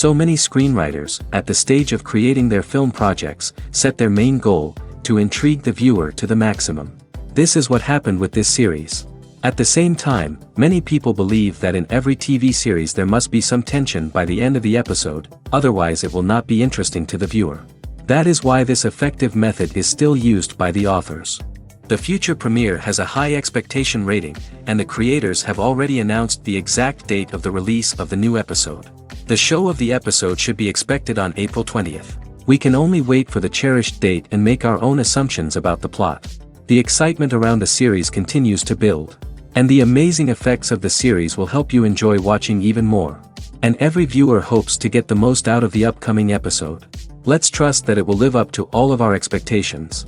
So many screenwriters, at the stage of creating their film projects, set their main goal, to intrigue the viewer to the maximum. This is what happened with this series. At the same time, many people believe that in every TV series there must be some tension by the end of the episode, otherwise it will not be interesting to the viewer. That is why this effective method is still used by the authors. The future premiere has a high expectation rating, and the creators have already announced the exact date of the release of the new episode. The show of the episode should be expected on April 20th. We can only wait for the cherished date and make our own assumptions about the plot. The excitement around the series continues to build. And the amazing effects of the series will help you enjoy watching even more. And every viewer hopes to get the most out of the upcoming episode. Let's trust that it will live up to all of our expectations.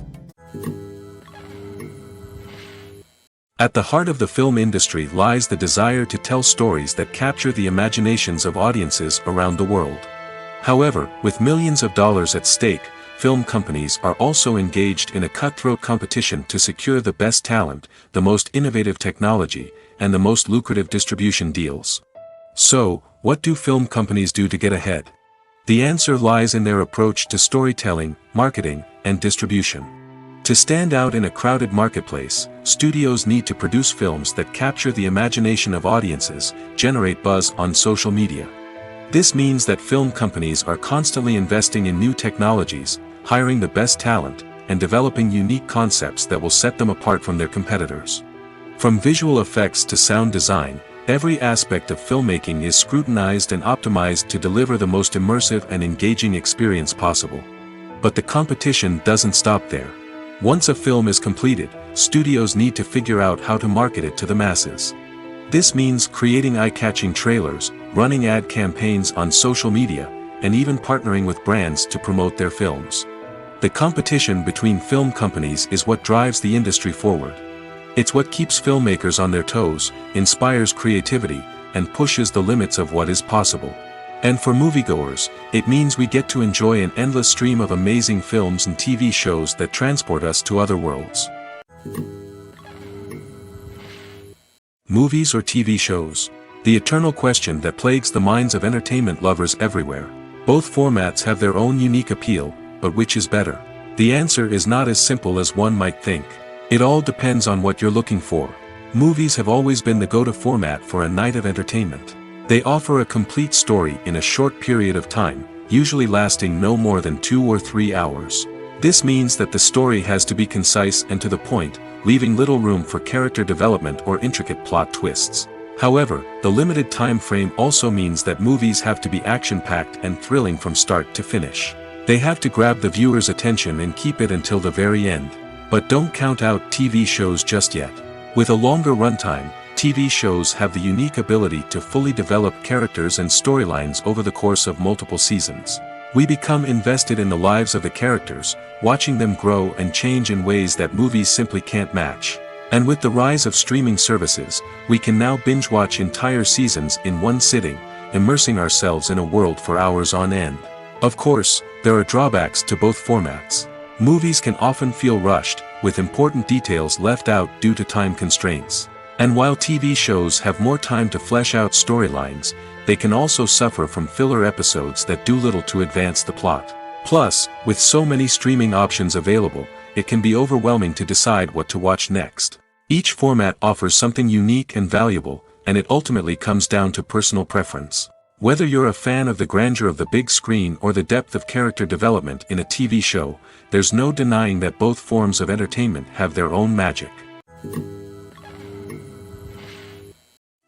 At the heart of the film industry lies the desire to tell stories that capture the imaginations of audiences around the world. However, with millions of dollars at stake, film companies are also engaged in a cutthroat competition to secure the best talent, the most innovative technology, and the most lucrative distribution deals. So, what do film companies do to get ahead? The answer lies in their approach to storytelling, marketing, and distribution. To stand out in a crowded marketplace, studios need to produce films that capture the imagination of audiences, generate buzz on social media. This means that film companies are constantly investing in new technologies, hiring the best talent, and developing unique concepts that will set them apart from their competitors. From visual effects to sound design, every aspect of filmmaking is scrutinized and optimized to deliver the most immersive and engaging experience possible. But the competition doesn't stop there. Once a film is completed, studios need to figure out how to market it to the masses. This means creating eye-catching trailers, running ad campaigns on social media, and even partnering with brands to promote their films. The competition between film companies is what drives the industry forward. It's what keeps filmmakers on their toes, inspires creativity, and pushes the limits of what is possible. And for moviegoers, it means we get to enjoy an endless stream of amazing films and TV shows that transport us to other worlds. Movies or TV shows? The eternal question that plagues the minds of entertainment lovers everywhere. Both formats have their own unique appeal, but which is better? The answer is not as simple as one might think. It all depends on what you're looking for. Movies have always been the go-to format for a night of entertainment. They offer a complete story in a short period of time, usually lasting no more than 2 or 3 hours. This means that the story has to be concise and to the point, leaving little room for character development or intricate plot twists. However, the limited time frame also means that movies have to be action-packed and thrilling from start to finish. They have to grab the viewer's attention and keep it until the very end. But don't count out TV shows just yet. With a longer runtime, TV shows have the unique ability to fully develop characters and storylines over the course of multiple seasons. We become invested in the lives of the characters, watching them grow and change in ways that movies simply can't match. And with the rise of streaming services, we can now binge-watch entire seasons in one sitting, immersing ourselves in a world for hours on end. Of course, there are drawbacks to both formats. Movies can often feel rushed, with important details left out due to time constraints. And while TV shows have more time to flesh out storylines, they can also suffer from filler episodes that do little to advance the plot. Plus, with so many streaming options available, it can be overwhelming to decide what to watch next. Each format offers something unique and valuable, and it ultimately comes down to personal preference. Whether you're a fan of the grandeur of the big screen or the depth of character development in a TV show, there's no denying that both forms of entertainment have their own magic.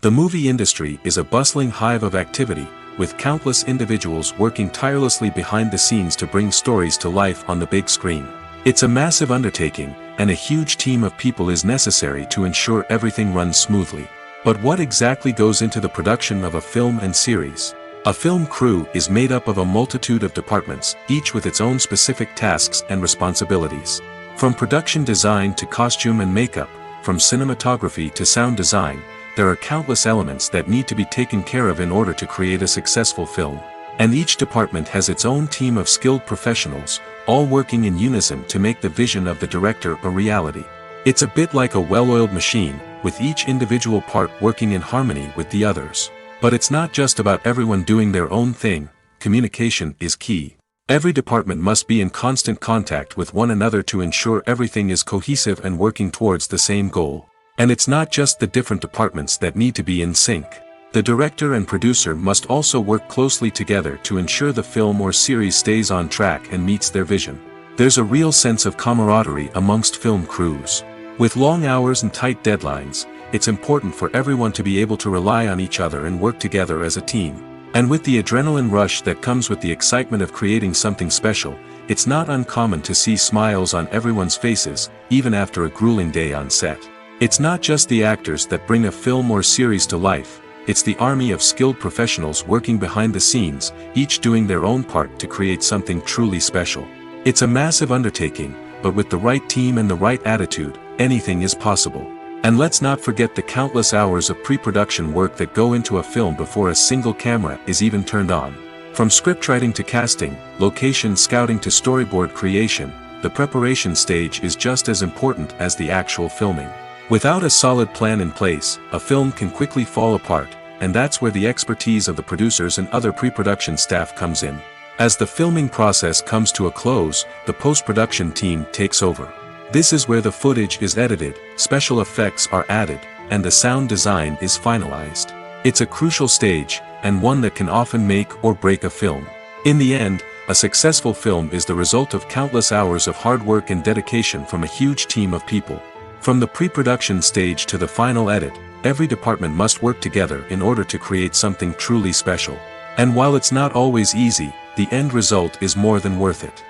The movie industry is a bustling hive of activity, with countless individuals working tirelessly behind the scenes to bring stories to life on the big screen. It's a massive undertaking, and a huge team of people is necessary to ensure everything runs smoothly. But what exactly goes into the production of a film and series? A film crew is made up of a multitude of departments, each with its own specific tasks and responsibilities. From production design to costume and makeup, from cinematography to sound design, there are countless elements that need to be taken care of in order to create a successful film. And each department has its own team of skilled professionals, all working in unison to make the vision of the director a reality. It's a bit like a well-oiled machine, with each individual part working in harmony with the others. But it's not just about everyone doing their own thing. communication is key. Every department must be in constant contact with one another to ensure everything is cohesive and working towards the same goal. And it's not just the different departments that need to be in sync. The director and producer must also work closely together to ensure the film or series stays on track and meets their vision. There's a real sense of camaraderie amongst film crews. With long hours and tight deadlines, it's important for everyone to be able to rely on each other and work together as a team. And with the adrenaline rush that comes with the excitement of creating something special, it's not uncommon to see smiles on everyone's faces, even after a grueling day on set. It's not just the actors that bring a film or series to life, it's the army of skilled professionals working behind the scenes, each doing their own part to create something truly special. It's a massive undertaking, but with the right team and the right attitude, anything is possible. And let's not forget the countless hours of pre-production work that go into a film before a single camera is even turned on. From scriptwriting to casting, location scouting to storyboard creation, the preparation stage is just as important as the actual filming. Without a solid plan in place, a film can quickly fall apart, and that's where the expertise of the producers and other pre-production staff comes in. As the filming process comes to a close, the post-production team takes over. This is where the footage is edited, special effects are added, and the sound design is finalized. It's a crucial stage, and one that can often make or break a film. In the end, a successful film is the result of countless hours of hard work and dedication from a huge team of people. From the pre-production stage to the final edit, every department must work together in order to create something truly special. And while it's not always easy, the end result is more than worth it.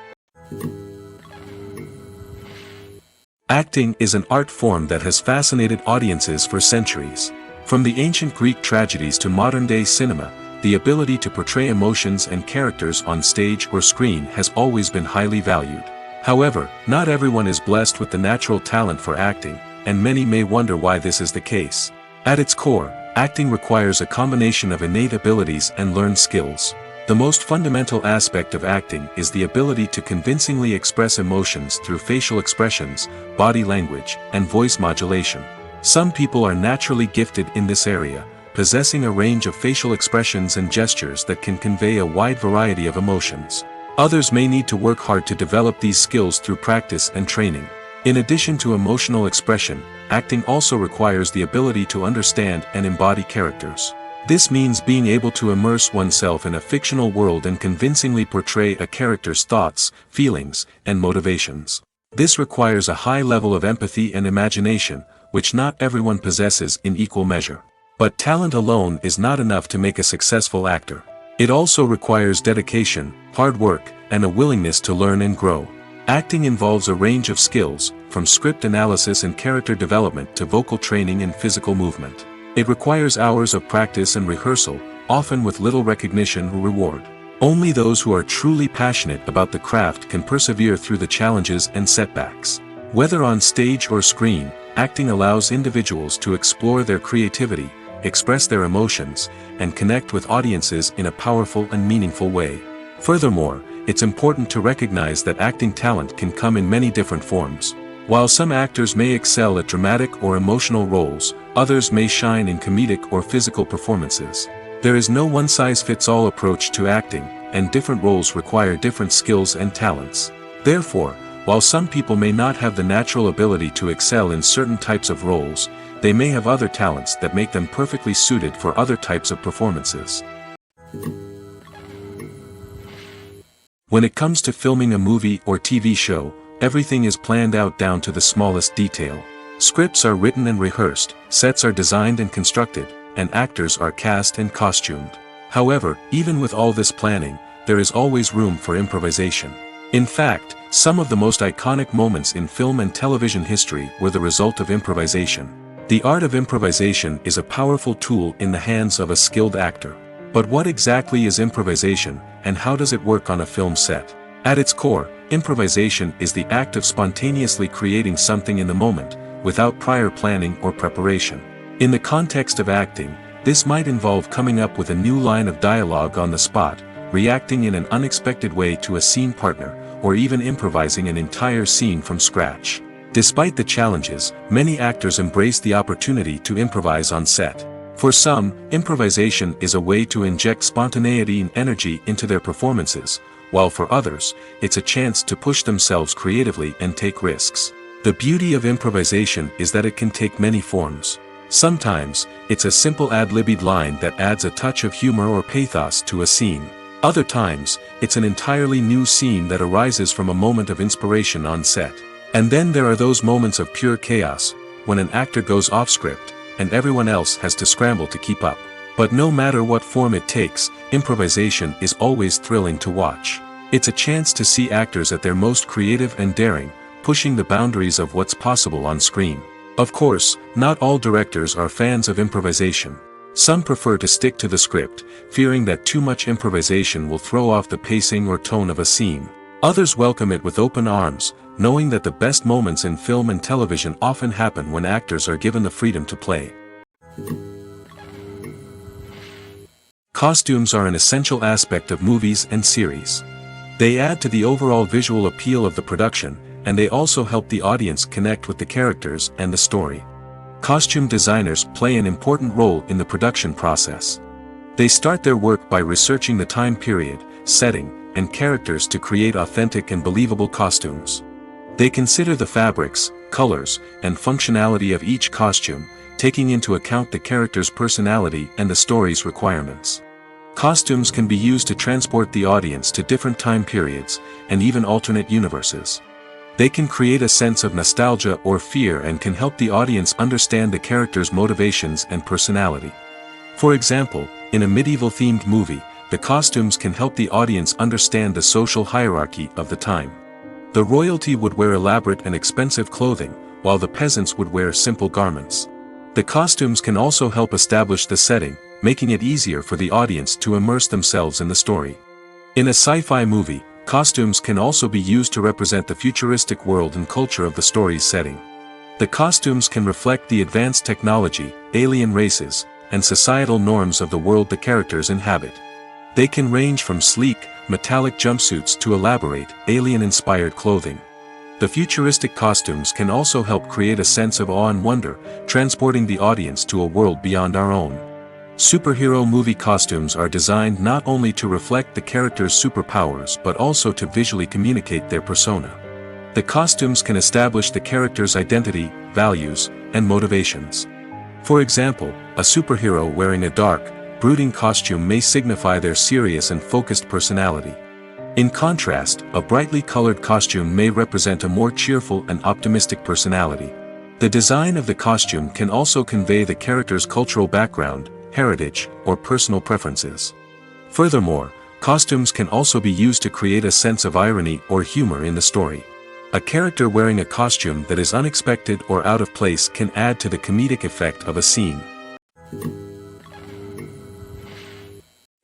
Acting is an art form that has fascinated audiences for centuries. From the ancient Greek tragedies to modern-day cinema, the ability to portray emotions and characters on stage or screen has always been highly valued. However, not everyone is blessed with the natural talent for acting, and many may wonder why this is the case. At its core, acting requires a combination of innate abilities and learned skills. The most fundamental aspect of acting is the ability to convincingly express emotions through facial expressions, body language, and voice modulation. Some people are naturally gifted in this area, possessing a range of facial expressions and gestures that can convey a wide variety of emotions. Others may need to work hard to develop these skills through practice and training. In addition to emotional expression, acting also requires the ability to understand and embody characters. This means being able to immerse oneself in a fictional world and convincingly portray a character's thoughts, feelings, and motivations. This requires a high level of empathy and imagination, which not everyone possesses in equal measure. But talent alone is not enough to make a successful actor. It also requires dedication, hard work, and a willingness to learn and grow. Acting involves a range of skills, from script analysis and character development to vocal training and physical movement. It requires hours of practice and rehearsal, often with little recognition or reward. Only those who are truly passionate about the craft can persevere through the challenges and setbacks. Whether on stage or screen, acting allows individuals to explore their creativity, express their emotions, and connect with audiences in a powerful and meaningful way. Furthermore, it's important to recognize that acting talent can come in many different forms. While some actors may excel at dramatic or emotional roles, others may shine in comedic or physical performances. There is no one-size-fits-all approach to acting, and different roles require different skills and talents. Therefore, while some people may not have the natural ability to excel in certain types of roles, they may have other talents that make them perfectly suited for other types of performances. When it comes to filming a movie or TV show, everything is planned out down to the smallest detail. Scripts are written and rehearsed, sets are designed and constructed, and actors are cast and costumed. However, even with all this planning, there is always room for improvisation. In fact, some of the most iconic moments in film and television history were the result of improvisation. The art of improvisation is a powerful tool in the hands of a skilled actor. But what exactly is improvisation, and how does it work on a film set? At its core, improvisation is the act of spontaneously creating something in the moment, without prior planning or preparation. In the context of acting, this might involve coming up with a new line of dialogue on the spot, reacting in an unexpected way to a scene partner, or even improvising an entire scene from scratch. Despite the challenges, many actors embrace the opportunity to improvise on set. For some, improvisation is a way to inject spontaneity and energy into their performances, while for others, it's a chance to push themselves creatively and take risks. The beauty of improvisation is that it can take many forms. Sometimes, it's a simple ad-libbed line that adds a touch of humor or pathos to a scene. Other times, it's an entirely new scene that arises from a moment of inspiration on set. And then there are those moments of pure chaos, when an actor goes off script, and everyone else has to scramble to keep up. But no matter what form it takes, improvisation is always thrilling to watch. It's a chance to see actors at their most creative and daring, pushing the boundaries of what's possible on screen. Of course, not all directors are fans of improvisation. Some prefer to stick to the script, fearing that too much improvisation will throw off the pacing or tone of a scene. Others welcome it with open arms, knowing that the best moments in film and television often happen when actors are given the freedom to play. Costumes are an essential aspect of movies and series. They add to the overall visual appeal of the production, and they also help the audience connect with the characters and the story. Costume designers play an important role in the production process. They start their work by researching the time period, setting, and characters to create authentic and believable costumes. They consider the fabrics, colors, and functionality of each costume, taking into account the character's personality and the story's requirements. Costumes can be used to transport the audience to different time periods, and even alternate universes. They can create a sense of nostalgia or fear and can help the audience understand the character's motivations and personality. For example, in a medieval-themed movie, the costumes can help the audience understand the social hierarchy of the time. The royalty would wear elaborate and expensive clothing, while the peasants would wear simple garments. The costumes can also help establish the setting, making it easier for the audience to immerse themselves in the story. In a sci-fi movie, costumes can also be used to represent the futuristic world and culture of the story's setting. The costumes can reflect the advanced technology, alien races, and societal norms of the world the characters inhabit. They can range from sleek, metallic jumpsuits to elaborate, alien-inspired clothing. The futuristic costumes can also help create a sense of awe and wonder, transporting the audience to a world beyond our own. Superhero movie costumes are designed not only to reflect the character's superpowers but also to visually communicate their persona. The costumes can establish the character's identity, values, and motivations. For example, a superhero wearing a dark, brooding costume may signify their serious and focused personality. In contrast, a brightly colored costume may represent a more cheerful and optimistic personality. The design of the costume can also convey the character's cultural background, heritage, or personal preferences. Furthermore, costumes can also be used to create a sense of irony or humor in the story. A character wearing a costume that is unexpected or out of place can add to the comedic effect of a scene.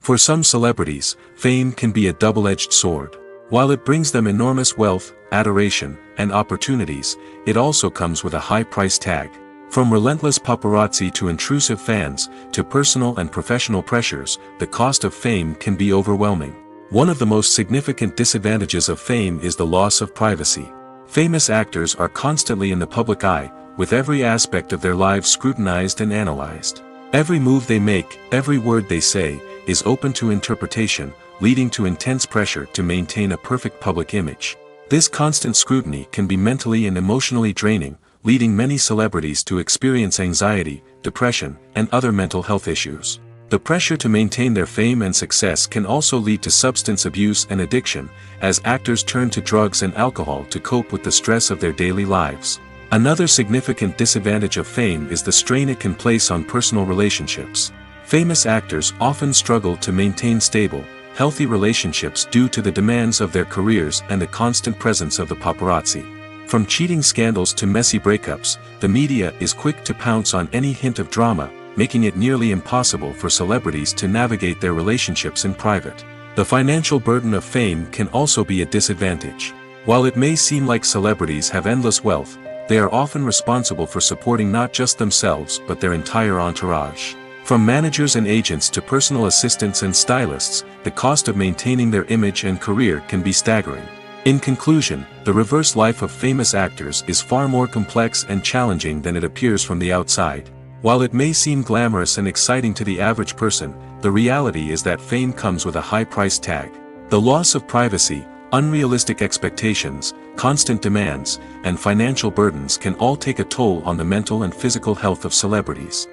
For some celebrities, fame can be a double-edged sword. While it brings them enormous wealth, adoration, and opportunities, it also comes with a high price tag. From relentless paparazzi to intrusive fans, to personal and professional pressures, the cost of fame can be overwhelming. One of the most significant disadvantages of fame is the loss of privacy. Famous actors are constantly in the public eye, with every aspect of their lives scrutinized and analyzed. Every move they make, every word they say, is open to interpretation, leading to intense pressure to maintain a perfect public image. This constant scrutiny can be mentally and emotionally draining, leading many celebrities to experience anxiety, depression, and other mental health issues. The pressure to maintain their fame and success can also lead to substance abuse and addiction, as actors turn to drugs and alcohol to cope with the stress of their daily lives. Another significant disadvantage of fame is the strain it can place on personal relationships. Famous actors often struggle to maintain stable, healthy relationships due to the demands of their careers and the constant presence of the paparazzi. From cheating scandals to messy breakups, the media is quick to pounce on any hint of drama, making it nearly impossible for celebrities to navigate their relationships in private. The financial burden of fame can also be a disadvantage. While it may seem like celebrities have endless wealth, they are often responsible for supporting not just themselves but their entire entourage. From managers and agents to personal assistants and stylists, the cost of maintaining their image and career can be staggering. In conclusion, the reverse life of famous actors is far more complex and challenging than it appears from the outside. While it may seem glamorous and exciting to the average person, the reality is that fame comes with a high price tag. The loss of privacy, unrealistic expectations, constant demands, and financial burdens can all take a toll on the mental and physical health of celebrities.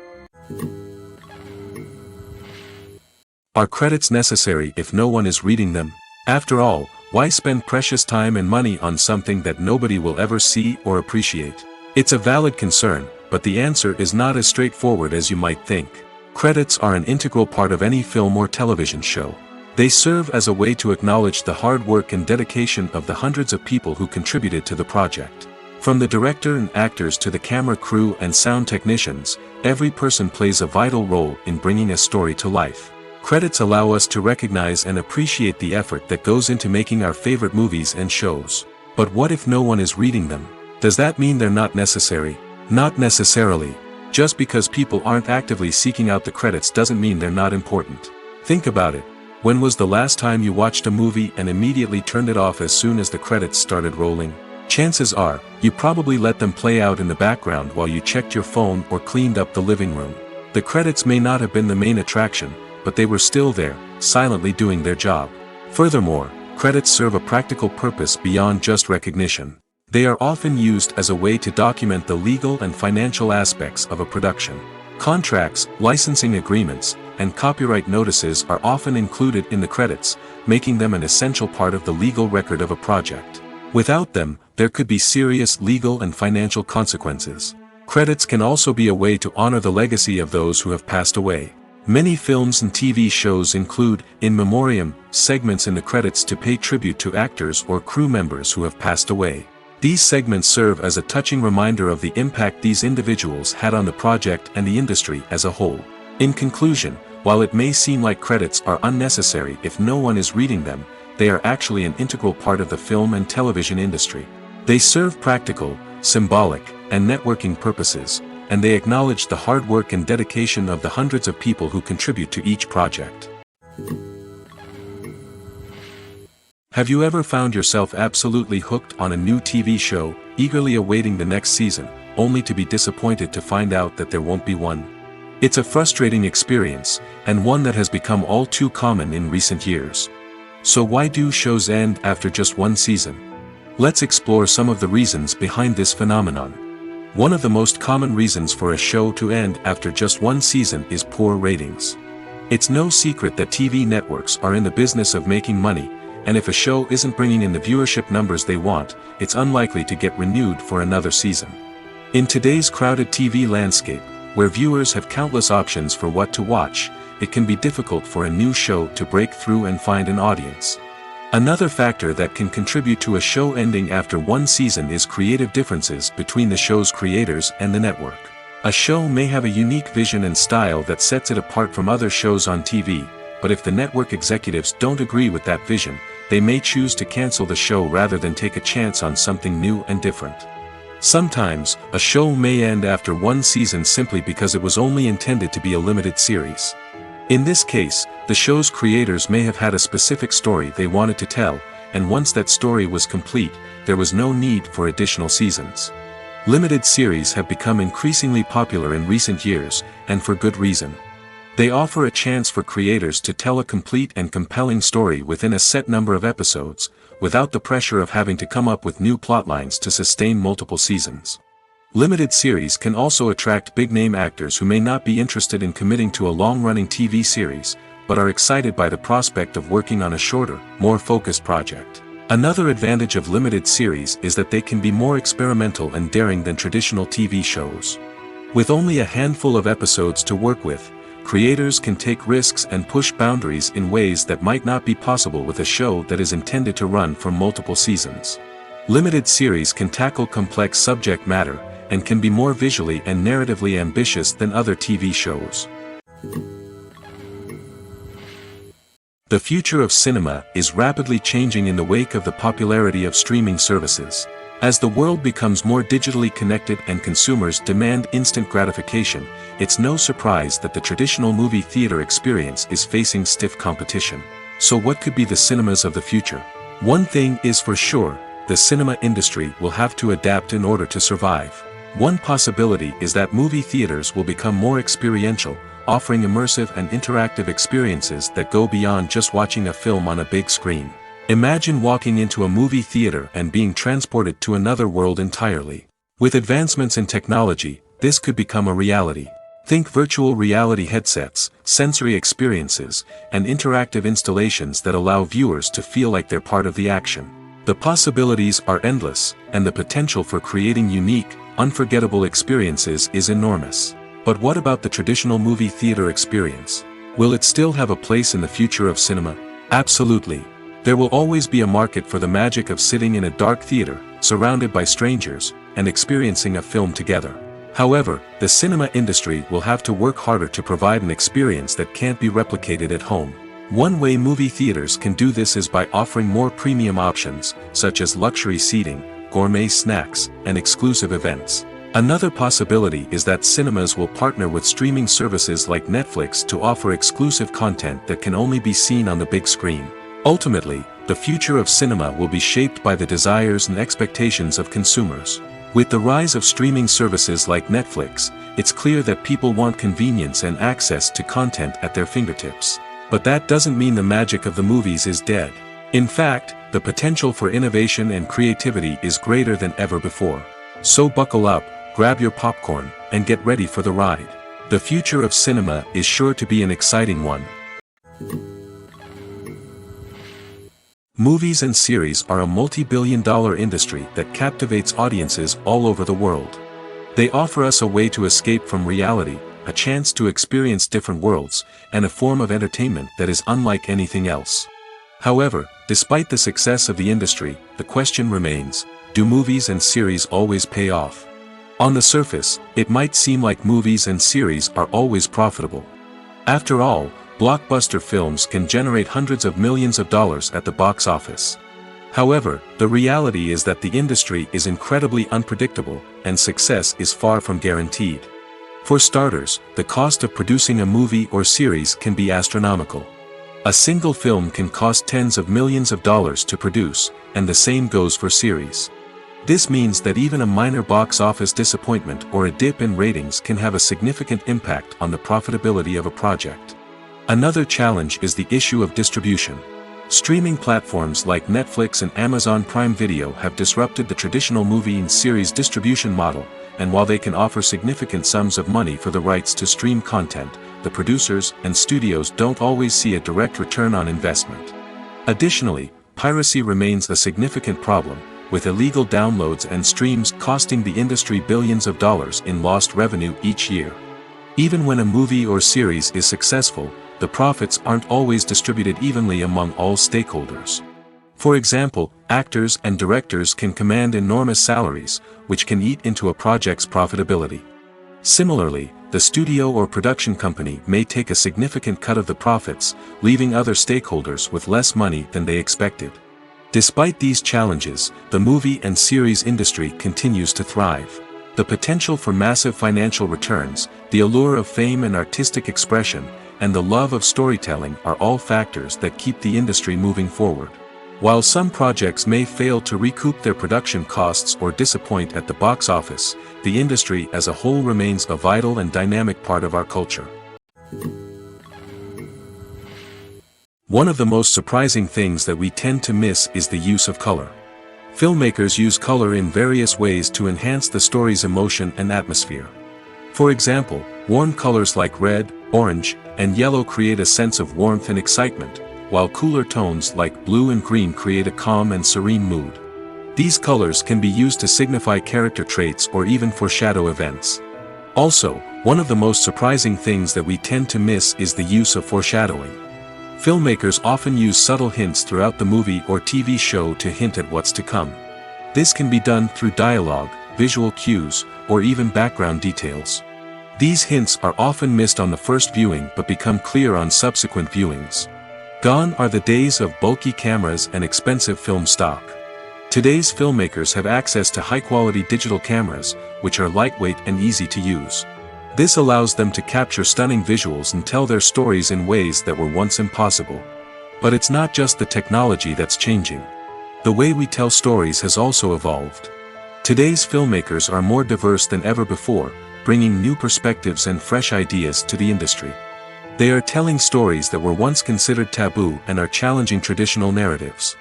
Are credits necessary if no one is reading them? After all, why spend precious time and money on something that nobody will ever see or appreciate? It's a valid concern, but the answer is not as straightforward as you might think. Credits are an integral part of any film or television show. They serve as a way to acknowledge the hard work and dedication of the hundreds of people who contributed to the project. From the director and actors to the camera crew and sound technicians, every person plays a vital role in bringing a story to life. Credits allow us to recognize and appreciate the effort that goes into making our favorite movies and shows. But what if no one is reading them? Does that mean they're not necessary? Not necessarily. Just because people aren't actively seeking out the credits doesn't mean they're not important. Think about it. When was the last time you watched a movie and immediately turned it off as soon as the credits started rolling? Chances are, you probably let them play out in the background while you checked your phone or cleaned up the living room. The credits may not have been the main attraction, but they were still there, silently doing their job. Furthermore, credits serve a practical purpose beyond just recognition. They are often used as a way to document the legal and financial aspects of a production. Contracts, licensing agreements, and copyright notices are often included in the credits, making them an essential part of the legal record of a project. Without them, there could be serious legal and financial consequences. Credits can also be a way to honor the legacy of those who have passed away. Many films and TV shows include, in memoriam, segments in the credits to pay tribute to actors or crew members who have passed away. These segments serve as a touching reminder of the impact these individuals had on the project and the industry as a whole. In conclusion, while it may seem like credits are unnecessary if no one is reading them, they are actually an integral part of the film and television industry. They serve practical, symbolic, and networking purposes, and they acknowledge the hard work and dedication of the hundreds of people who contribute to each project. Have you ever found yourself absolutely hooked on a new TV show, eagerly awaiting the next season, only to be disappointed to find out that there won't be one? It's a frustrating experience, and one that has become all too common in recent years. So why do shows end after just one season? Let's explore some of the reasons behind this phenomenon. One of the most common reasons for a show to end after just one season is poor ratings. It's no secret that TV networks are in the business of making money, and if a show isn't bringing in the viewership numbers they want, it's unlikely to get renewed for another season. In today's crowded TV landscape, where viewers have countless options for what to watch, it can be difficult for a new show to break through and find an audience. Another factor that can contribute to a show ending after one season is creative differences between the show's creators and the network. A show may have a unique vision and style that sets it apart from other shows on TV, but if the network executives don't agree with that vision, they may choose to cancel the show rather than take a chance on something new and different. Sometimes, a show may end after one season simply because it was only intended to be a limited series. In this case, the show's creators may have had a specific story they wanted to tell, and once that story was complete, there was no need for additional seasons. Limited series have become increasingly popular in recent years, and for good reason. They offer a chance for creators to tell a complete and compelling story within a set number of episodes, without the pressure of having to come up with new plotlines to sustain multiple seasons. Limited series can also attract big-name actors who may not be interested in committing to a long-running TV series, but are excited by the prospect of working on a shorter, more focused project. Another advantage of limited series is that they can be more experimental and daring than traditional TV shows. With only a handful of episodes to work with, creators can take risks and push boundaries in ways that might not be possible with a show that is intended to run for multiple seasons. Limited series can tackle complex subject matter, and can be more visually and narratively ambitious than other TV shows. The future of cinema is rapidly changing in the wake of the popularity of streaming services. As the world becomes more digitally connected and consumers demand instant gratification, it's no surprise that the traditional movie theater experience is facing stiff competition. So what could be the cinemas of the future? One thing is for sure, the cinema industry will have to adapt in order to survive. One possibility is that movie theaters will become more experiential, offering immersive and interactive experiences that go beyond just watching a film on a big screen. Imagine walking into a movie theater and being transported to another world entirely. With advancements in technology, this could become a reality. Think virtual reality headsets, sensory experiences, and interactive installations that allow viewers to feel like they're part of the action. The possibilities are endless, and the potential for creating unique, unforgettable experiences is enormous. But what about the traditional movie theater experience? Will it still have a place in the future of cinema? Absolutely. There will always be a market for the magic of sitting in a dark theater, surrounded by strangers, and experiencing a film together. However, the cinema industry will have to work harder to provide an experience that can't be replicated at home. One way movie theaters can do this is by offering more premium options, such as luxury seating, gourmet snacks, and exclusive events. Another possibility is that cinemas will partner with streaming services like Netflix to offer exclusive content that can only be seen on the big screen. Ultimately, the future of cinema will be shaped by the desires and expectations of consumers. With the rise of streaming services like Netflix, it's clear that people want convenience and access to content at their fingertips. But that doesn't mean the magic of the movies is dead. In fact, the potential for innovation and creativity is greater than ever before. So buckle up, grab your popcorn, and get ready for the ride. The future of cinema is sure to be an exciting one. Movies and series are a multi-billion-dollar industry that captivates audiences all over the world. They offer us a way to escape from reality, a chance to experience different worlds, and a form of entertainment that is unlike anything else. However, despite the success of the industry, the question remains, do movies and series always pay off? On the surface, it might seem like movies and series are always profitable. After all, blockbuster films can generate hundreds of millions of dollars at the box office. However, the reality is that the industry is incredibly unpredictable, and success is far from guaranteed. For starters, the cost of producing a movie or series can be astronomical. A single film can cost tens of millions of dollars to produce, and the same goes for series. This means that even a minor box office disappointment or a dip in ratings can have a significant impact on the profitability of a project. Another challenge is the issue of distribution. Streaming platforms like Netflix and Amazon Prime Video have disrupted the traditional movie and series distribution model, and while they can offer significant sums of money for the rights to stream content, the producers and studios don't always see a direct return on investment. Additionally, piracy remains a significant problem, with illegal downloads and streams costing the industry billions of dollars in lost revenue each year. Even when a movie or series is successful, the profits aren't always distributed evenly among all stakeholders. For example, actors and directors can command enormous salaries, which can eat into a project's profitability. Similarly, the studio or production company may take a significant cut of the profits, leaving other stakeholders with less money than they expected. Despite these challenges, the movie and series industry continues to thrive. The potential for massive financial returns, the allure of fame and artistic expression, and the love of storytelling are all factors that keep the industry moving forward. While some projects may fail to recoup their production costs or disappoint at the box office, the industry as a whole remains a vital and dynamic part of our culture. One of the most surprising things that we tend to miss is the use of color. Filmmakers use color in various ways to enhance the story's emotion and atmosphere. For example, warm colors like red, orange, and yellow create a sense of warmth and excitement, while cooler tones like blue and green create a calm and serene mood. These colors can be used to signify character traits or even foreshadow events. Also, one of the most surprising things that we tend to miss is the use of foreshadowing. Filmmakers often use subtle hints throughout the movie or TV show to hint at what's to come. This can be done through dialogue, visual cues, or even background details. These hints are often missed on the first viewing but become clear on subsequent viewings. Gone are the days of bulky cameras and expensive film stock. Today's filmmakers have access to high-quality digital cameras, which are lightweight and easy to use. This allows them to capture stunning visuals and tell their stories in ways that were once impossible. But it's not just the technology that's changing. The way we tell stories has also evolved. Today's filmmakers are more diverse than ever before, bringing new perspectives and fresh ideas to the industry. They are telling stories that were once considered taboo and are challenging traditional narratives.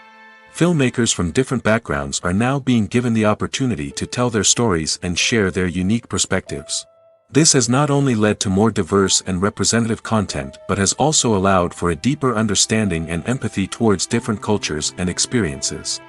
Filmmakers from different backgrounds are now being given the opportunity to tell their stories and share their unique perspectives. This has not only led to more diverse and representative content but has also allowed for a deeper understanding and empathy towards different cultures and experiences.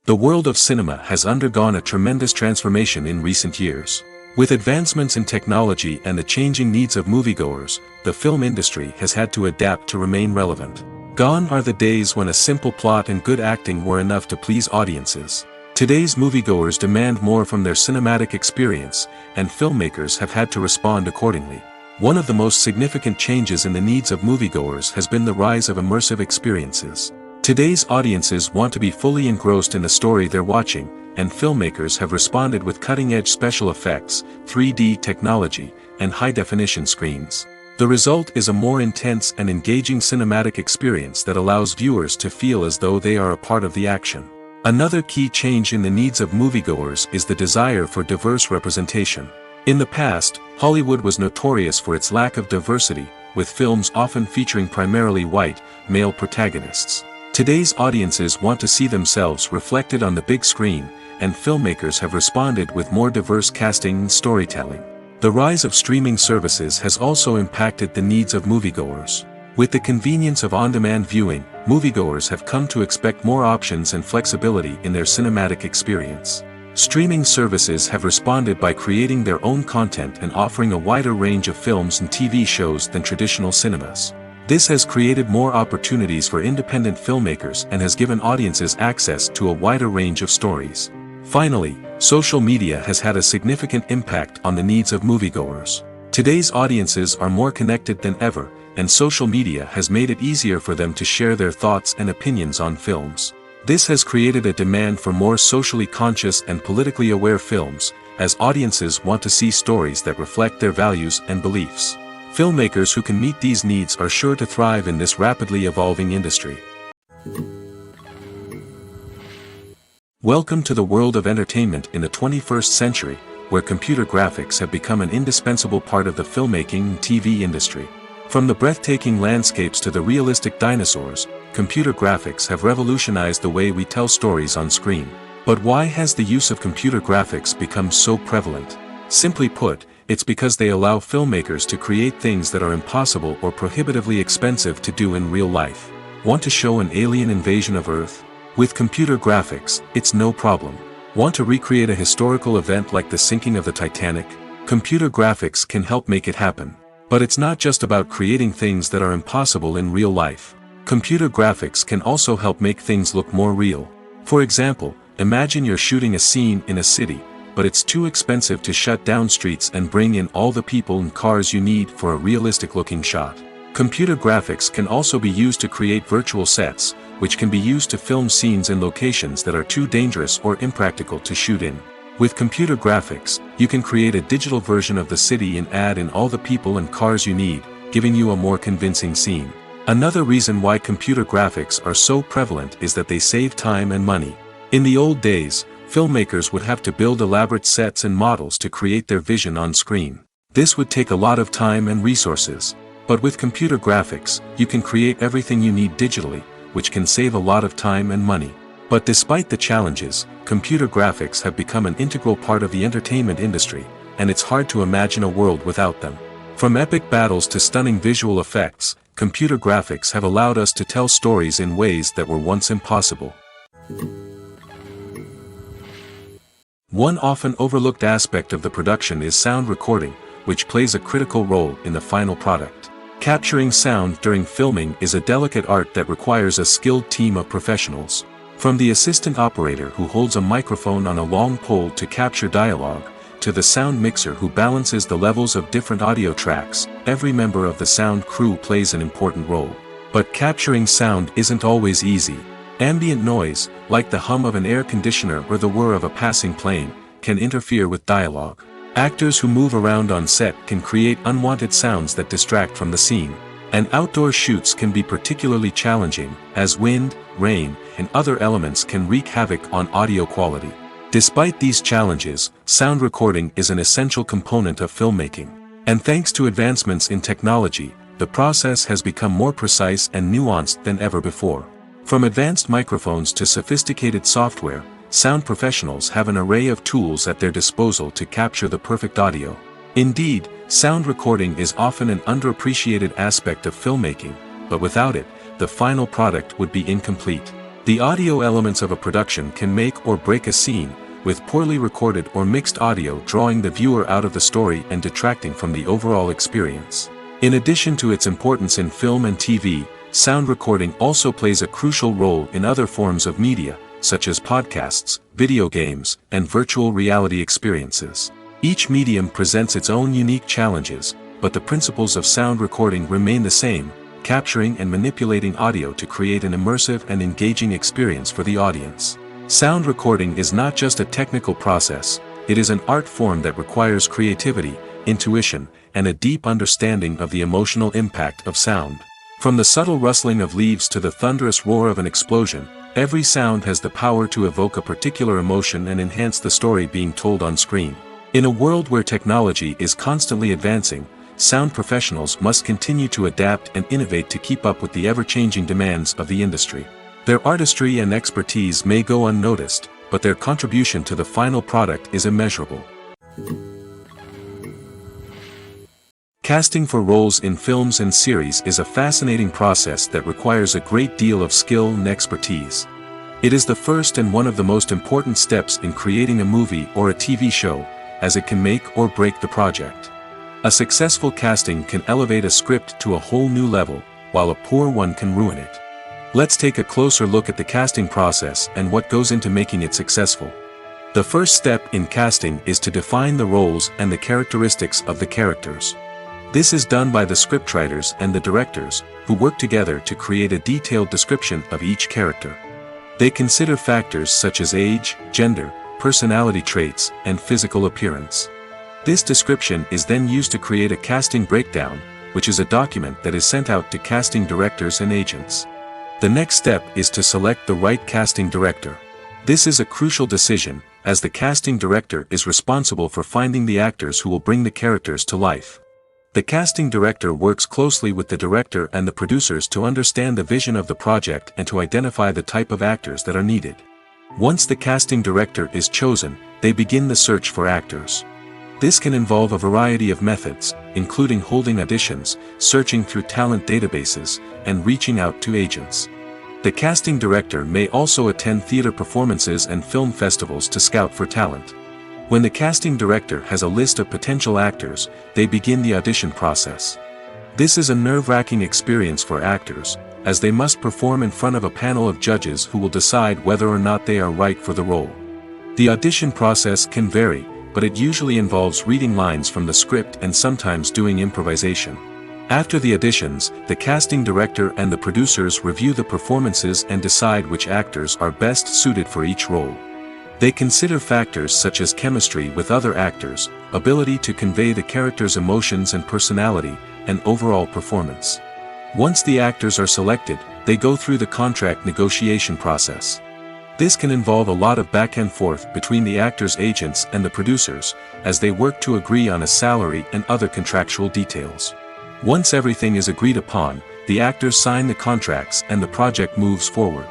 The world of cinema has undergone a tremendous transformation in recent years. With advancements in technology and the changing needs of moviegoers, the film industry has had to adapt to remain relevant. Gone are the days when a simple plot and good acting were enough to please audiences. Today's moviegoers demand more from their cinematic experience, and filmmakers have had to respond accordingly. One of the most significant changes in the needs of moviegoers has been the rise of immersive experiences. Today's audiences want to be fully engrossed in the story they're watching, and filmmakers have responded with cutting-edge special effects, 3D technology, and high-definition screens. The result is a more intense and engaging cinematic experience that allows viewers to feel as though they are a part of the action. Another key change in the needs of moviegoers is the desire for diverse representation. In the past, Hollywood was notorious for its lack of diversity, with films often featuring primarily white, male protagonists. Today's audiences want to see themselves reflected on the big screen, and filmmakers have responded with more diverse casting and storytelling. The rise of streaming services has also impacted the needs of moviegoers. With the convenience of on-demand viewing, moviegoers have come to expect more options and flexibility in their cinematic experience. Streaming services have responded by creating their own content and offering a wider range of films and TV shows than traditional cinemas. This has created more opportunities for independent filmmakers and has given audiences access to a wider range of stories. Finally, social media has had a significant impact on the needs of moviegoers. Today's audiences are more connected than ever, and social media has made it easier for them to share their thoughts and opinions on films. This has created a demand for more socially conscious and politically aware films, as audiences want to see stories that reflect their values and beliefs. Filmmakers who can meet these needs are sure to thrive in this rapidly evolving industry. Welcome to the world of entertainment in the 21st century, where computer graphics have become an indispensable part of the filmmaking and TV industry. From the breathtaking landscapes to the realistic dinosaurs, computer graphics have revolutionized the way we tell stories on screen. But why has the use of computer graphics become so prevalent? Simply put, it's because they allow filmmakers to create things that are impossible or prohibitively expensive to do in real life. Want to show an alien invasion of Earth? With computer graphics, it's no problem. Want to recreate a historical event like the sinking of the Titanic? Computer graphics can help make it happen. But it's not just about creating things that are impossible in real life. Computer graphics can also help make things look more real. For example, imagine you're shooting a scene in a city, but it's too expensive to shut down streets and bring in all the people and cars you need for a realistic-looking shot. Computer graphics can also be used to create virtual sets, which can be used to film scenes in locations that are too dangerous or impractical to shoot in. With computer graphics, you can create a digital version of the city and add in all the people and cars you need, giving you a more convincing scene. Another reason why computer graphics are so prevalent is that they save time and money. In the old days, filmmakers would have to build elaborate sets and models to create their vision on screen. This would take a lot of time and resources. But with computer graphics, you can create everything you need digitally, which can save a lot of time and money. But despite the challenges, computer graphics have become an integral part of the entertainment industry, and it's hard to imagine a world without them. From epic battles to stunning visual effects, computer graphics have allowed us to tell stories in ways that were once impossible. One often overlooked aspect of the production is sound recording, which plays a critical role in the final product. Capturing sound during filming is a delicate art that requires a skilled team of professionals. From the assistant operator who holds a microphone on a long pole to capture dialogue, to the sound mixer who balances the levels of different audio tracks, every member of the sound crew plays an important role. But capturing sound isn't always easy. Ambient noise, like the hum of an air conditioner or the whir of a passing plane, can interfere with dialogue. Actors who move around on set can create unwanted sounds that distract from the scene. And outdoor shoots can be particularly challenging, as wind, rain, and other elements can wreak havoc on audio quality. Despite these challenges, sound recording is an essential component of filmmaking. And thanks to advancements in technology, the process has become more precise and nuanced than ever before. From advanced microphones to sophisticated software, sound professionals have an array of tools at their disposal to capture the perfect audio. Indeed, sound recording is often an underappreciated aspect of filmmaking, but without it, the final product would be incomplete. The audio elements of a production can make or break a scene, with poorly recorded or mixed audio drawing the viewer out of the story and detracting from the overall experience. In addition to its importance in film and TV, sound recording also plays a crucial role in other forms of media, such as podcasts, video games, and virtual reality experiences. Each medium presents its own unique challenges, but the principles of sound recording remain the same, capturing and manipulating audio to create an immersive and engaging experience for the audience. Sound recording is not just a technical process, it is an art form that requires creativity, intuition, and a deep understanding of the emotional impact of sound. From the subtle rustling of leaves to the thunderous roar of an explosion, every sound has the power to evoke a particular emotion and enhance the story being told on screen. In a world where technology is constantly advancing, sound professionals must continue to adapt and innovate to keep up with the ever-changing demands of the industry. Their artistry and expertise may go unnoticed, but their contribution to the final product is immeasurable. Casting for roles in films and series is a fascinating process that requires a great deal of skill and expertise. It is the first and one of the most important steps in creating a movie or a TV show, as it can make or break the project. A successful casting can elevate a script to a whole new level, while a poor one can ruin it. Let's take a closer look at the casting process and what goes into making it successful. The first step in casting is to define the roles and the characteristics of the characters. This is done by the scriptwriters and the directors, who work together to create a detailed description of each character. They consider factors such as age, gender, personality traits, and physical appearance. This description is then used to create a casting breakdown, which is a document that is sent out to casting directors and agents. The next step is to select the right casting director. This is a crucial decision, as the casting director is responsible for finding the actors who will bring the characters to life. The casting director works closely with the director and the producers to understand the vision of the project and to identify the type of actors that are needed. Once the casting director is chosen, they begin the search for actors. This can involve a variety of methods, including holding auditions, searching through talent databases, and reaching out to agents. The casting director may also attend theater performances and film festivals to scout for talent. When the casting director has a list of potential actors, they begin the audition process. This is a nerve-wracking experience for actors, as they must perform in front of a panel of judges who will decide whether or not they are right for the role. The audition process can vary, but it usually involves reading lines from the script and sometimes doing improvisation. After the auditions, the casting director and the producers review the performances and decide which actors are best suited for each role. They consider factors such as chemistry with other actors, ability to convey the character's emotions and personality, and overall performance. Once the actors are selected, they go through the contract negotiation process. This can involve a lot of back and forth between the actors' agents and the producers, as they work to agree on a salary and other contractual details. Once everything is agreed upon, the actors sign the contracts and the project moves forward.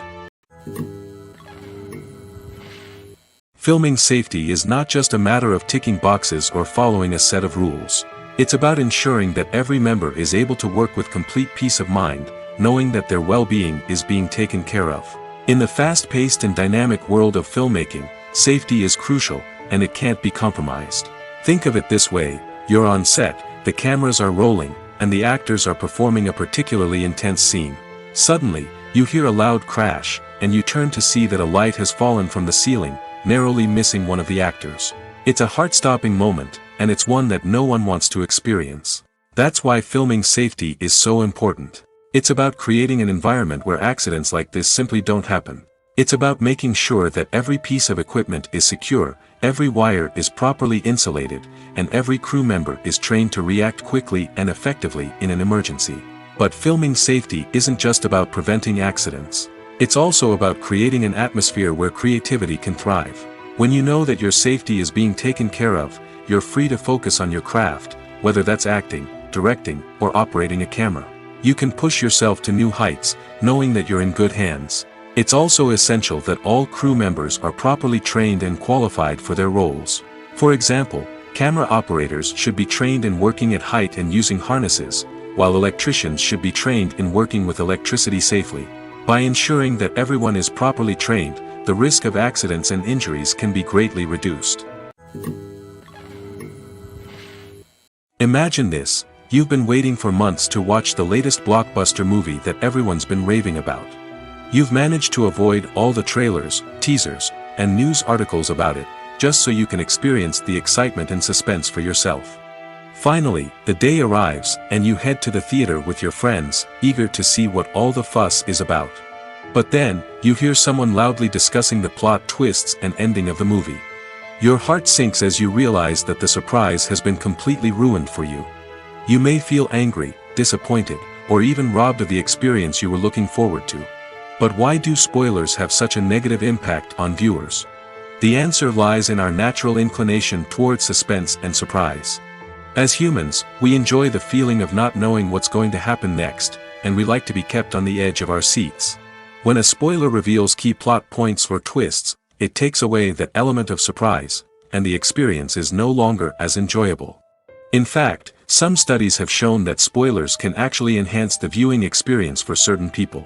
Filming safety is not just a matter of ticking boxes or following a set of rules. It's about ensuring that every member is able to work with complete peace of mind, knowing that their well-being is being taken care of. In the fast-paced and dynamic world of filmmaking, safety is crucial, and it can't be compromised. Think of it this way: you're on set, the cameras are rolling, and the actors are performing a particularly intense scene. Suddenly, you hear a loud crash, and you turn to see that a light has fallen from the ceiling, narrowly missing one of the actors. It's a heart-stopping moment, and it's one that no one wants to experience. That's why filming safety is so important. It's about creating an environment where accidents like this simply don't happen. It's about making sure that every piece of equipment is secure, every wire is properly insulated, and every crew member is trained to react quickly and effectively in an emergency. But filming safety isn't just about preventing accidents. It's also about creating an atmosphere where creativity can thrive. When you know that your safety is being taken care of, you're free to focus on your craft, whether that's acting, directing, or operating a camera. You can push yourself to new heights, knowing that you're in good hands. It's also essential that all crew members are properly trained and qualified for their roles. For example, camera operators should be trained in working at height and using harnesses, while electricians should be trained in working with electricity safely. By ensuring that everyone is properly trained, the risk of accidents and injuries can be greatly reduced. Imagine this: you've been waiting for months to watch the latest blockbuster movie that everyone's been raving about. You've managed to avoid all the trailers, teasers, and news articles about it, just so you can experience the excitement and suspense for yourself. Finally, the day arrives, and you head to the theater with your friends, eager to see what all the fuss is about. But then, you hear someone loudly discussing the plot twists and ending of the movie. Your heart sinks as you realize that the surprise has been completely ruined for you. You may feel angry, disappointed, or even robbed of the experience you were looking forward to. But why do spoilers have such a negative impact on viewers? The answer lies in our natural inclination towards suspense and surprise. As humans, we enjoy the feeling of not knowing what's going to happen next, and we like to be kept on the edge of our seats. When a spoiler reveals key plot points or twists, it takes away that element of surprise, and the experience is no longer as enjoyable. In fact, some studies have shown that spoilers can actually enhance the viewing experience for certain people.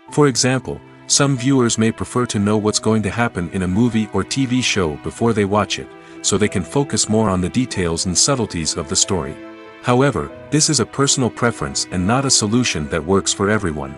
For example, some viewers may prefer to know what's going to happen in a movie or TV show before they watch it, so they can focus more on the details and subtleties of the story. However, this is a personal preference and not a solution that works for everyone.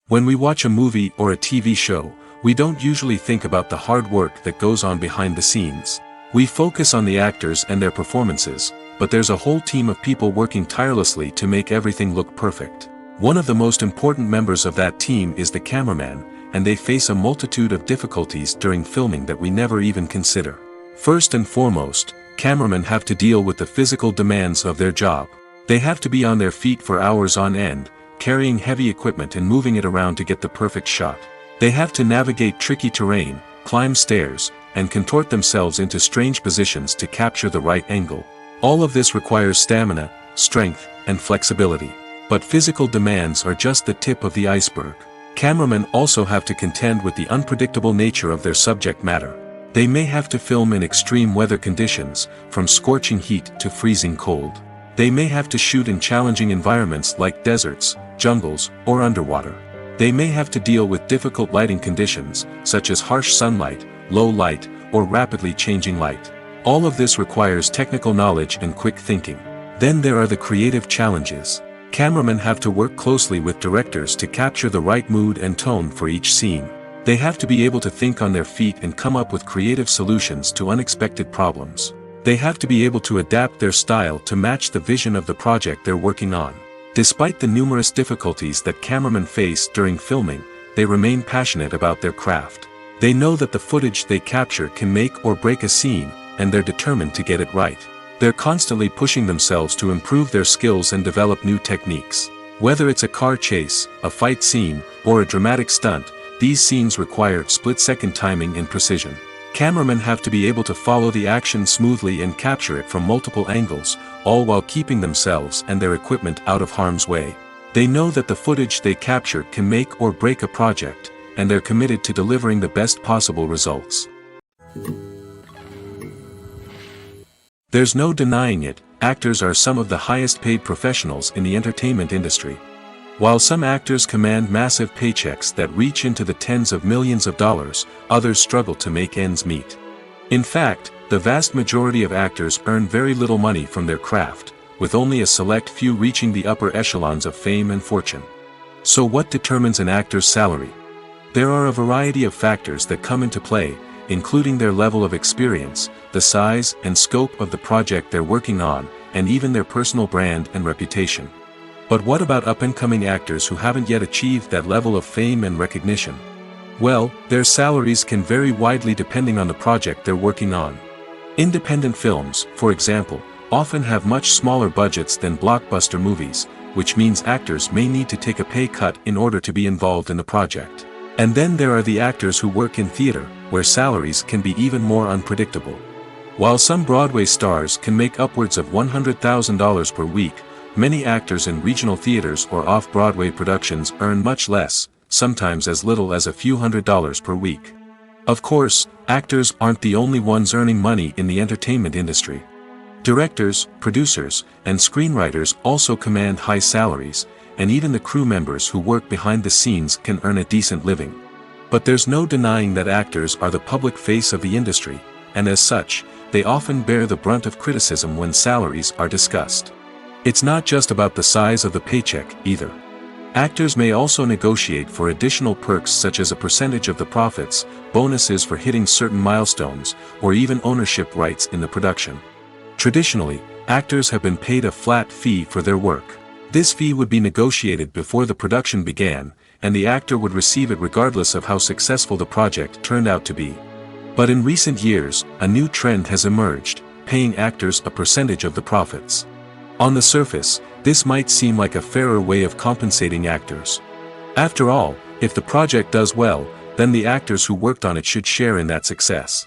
When we watch a movie or a TV show, we don't usually think about the hard work that goes on behind the scenes. We focus on the actors and their performances, but there's a whole team of people working tirelessly to make everything look perfect. One of the most important members of that team is the cameraman, and they face a multitude of difficulties during filming that we never even consider. First and foremost, cameramen have to deal with the physical demands of their job. They have to be on their feet for hours on end, carrying heavy equipment and moving it around to get the perfect shot. They have to navigate tricky terrain, climb stairs, and contort themselves into strange positions to capture the right angle. All of this requires stamina, strength, and flexibility. But physical demands are just the tip of the iceberg. Cameramen also have to contend with the unpredictable nature of their subject matter. They may have to film in extreme weather conditions, from scorching heat to freezing cold. They may have to shoot in challenging environments like deserts, jungles, or underwater. They may have to deal with difficult lighting conditions, such as harsh sunlight, low light, or rapidly changing light. All of this requires technical knowledge and quick thinking. Then there are the creative challenges. Cameramen have to work closely with directors to capture the right mood and tone for each scene. They have to be able to think on their feet and come up with creative solutions to unexpected problems. They have to be able to adapt their style to match the vision of the project they're working on. Despite the numerous difficulties that cameramen face during filming, they remain passionate about their craft. They know that the footage they capture can make or break a scene, and they're determined to get it right. They're constantly pushing themselves to improve their skills and develop new techniques. Whether it's a car chase, a fight scene, or a dramatic stunt, these scenes require split-second timing and precision. Cameramen have to be able to follow the action smoothly and capture it from multiple angles, all while keeping themselves and their equipment out of harm's way. They know that the footage they capture can make or break a project, and they're committed to delivering the best possible results. There's no denying it, actors are some of the highest paid professionals in the entertainment industry. While some actors command massive paychecks that reach into the tens of millions of dollars, others struggle to make ends meet. In fact, the vast majority of actors earn very little money from their craft, with only a select few reaching the upper echelons of fame and fortune. So what determines an actor's salary? There are a variety of factors that come into play, including their level of experience, the size and scope of the project they're working on, and even their personal brand and reputation. But what about up-and-coming actors who haven't yet achieved that level of fame and recognition? Well, their salaries can vary widely depending on the project they're working on. Independent films, for example, often have much smaller budgets than blockbuster movies, which means actors may need to take a pay cut in order to be involved in the project. And then there are the actors who work in theater, where salaries can be even more unpredictable. While some Broadway stars can make upwards of $100,000 per week, many actors in regional theaters or off-Broadway productions earn much less, sometimes as little as a few $100s per week. Of course, actors aren't the only ones earning money in the entertainment industry. Directors, producers, and screenwriters also command high salaries, and even the crew members who work behind the scenes can earn a decent living. But there's no denying that actors are the public face of the industry, and as such, they often bear the brunt of criticism when salaries are discussed. It's not just about the size of the paycheck, either. Actors may also negotiate for additional perks such as a percentage of the profits, bonuses for hitting certain milestones, or even ownership rights in the production. Traditionally, actors have been paid a flat fee for their work. This fee would be negotiated before the production began, and the actor would receive it regardless of how successful the project turned out to be. But in recent years, a new trend has emerged, paying actors a percentage of the profits. On the surface, this might seem like a fairer way of compensating actors. After all, if the project does well, then the actors who worked on it should share in that success.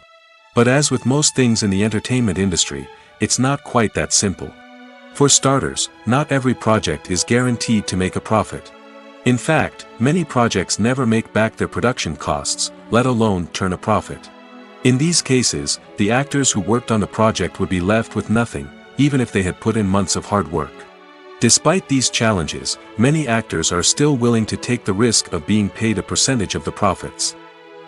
But as with most things in the entertainment industry, it's not quite that simple. For starters, not every project is guaranteed to make a profit. In fact, many projects never make back their production costs, let alone turn a profit. In these cases, the actors who worked on the project would be left with nothing, even if they had put in months of hard work. Despite these challenges, many actors are still willing to take the risk of being paid a percentage of the profits.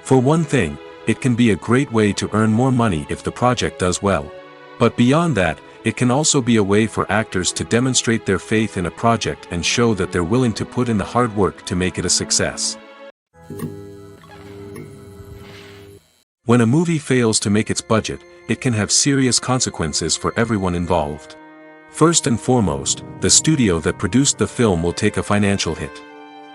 For one thing, it can be a great way to earn more money if the project does well. But beyond that, it can also be a way for actors to demonstrate their faith in a project and show that they're willing to put in the hard work to make it a success. When a movie fails to make its budget, it can have serious consequences for everyone involved. First and foremost, the studio that produced the film will take a financial hit.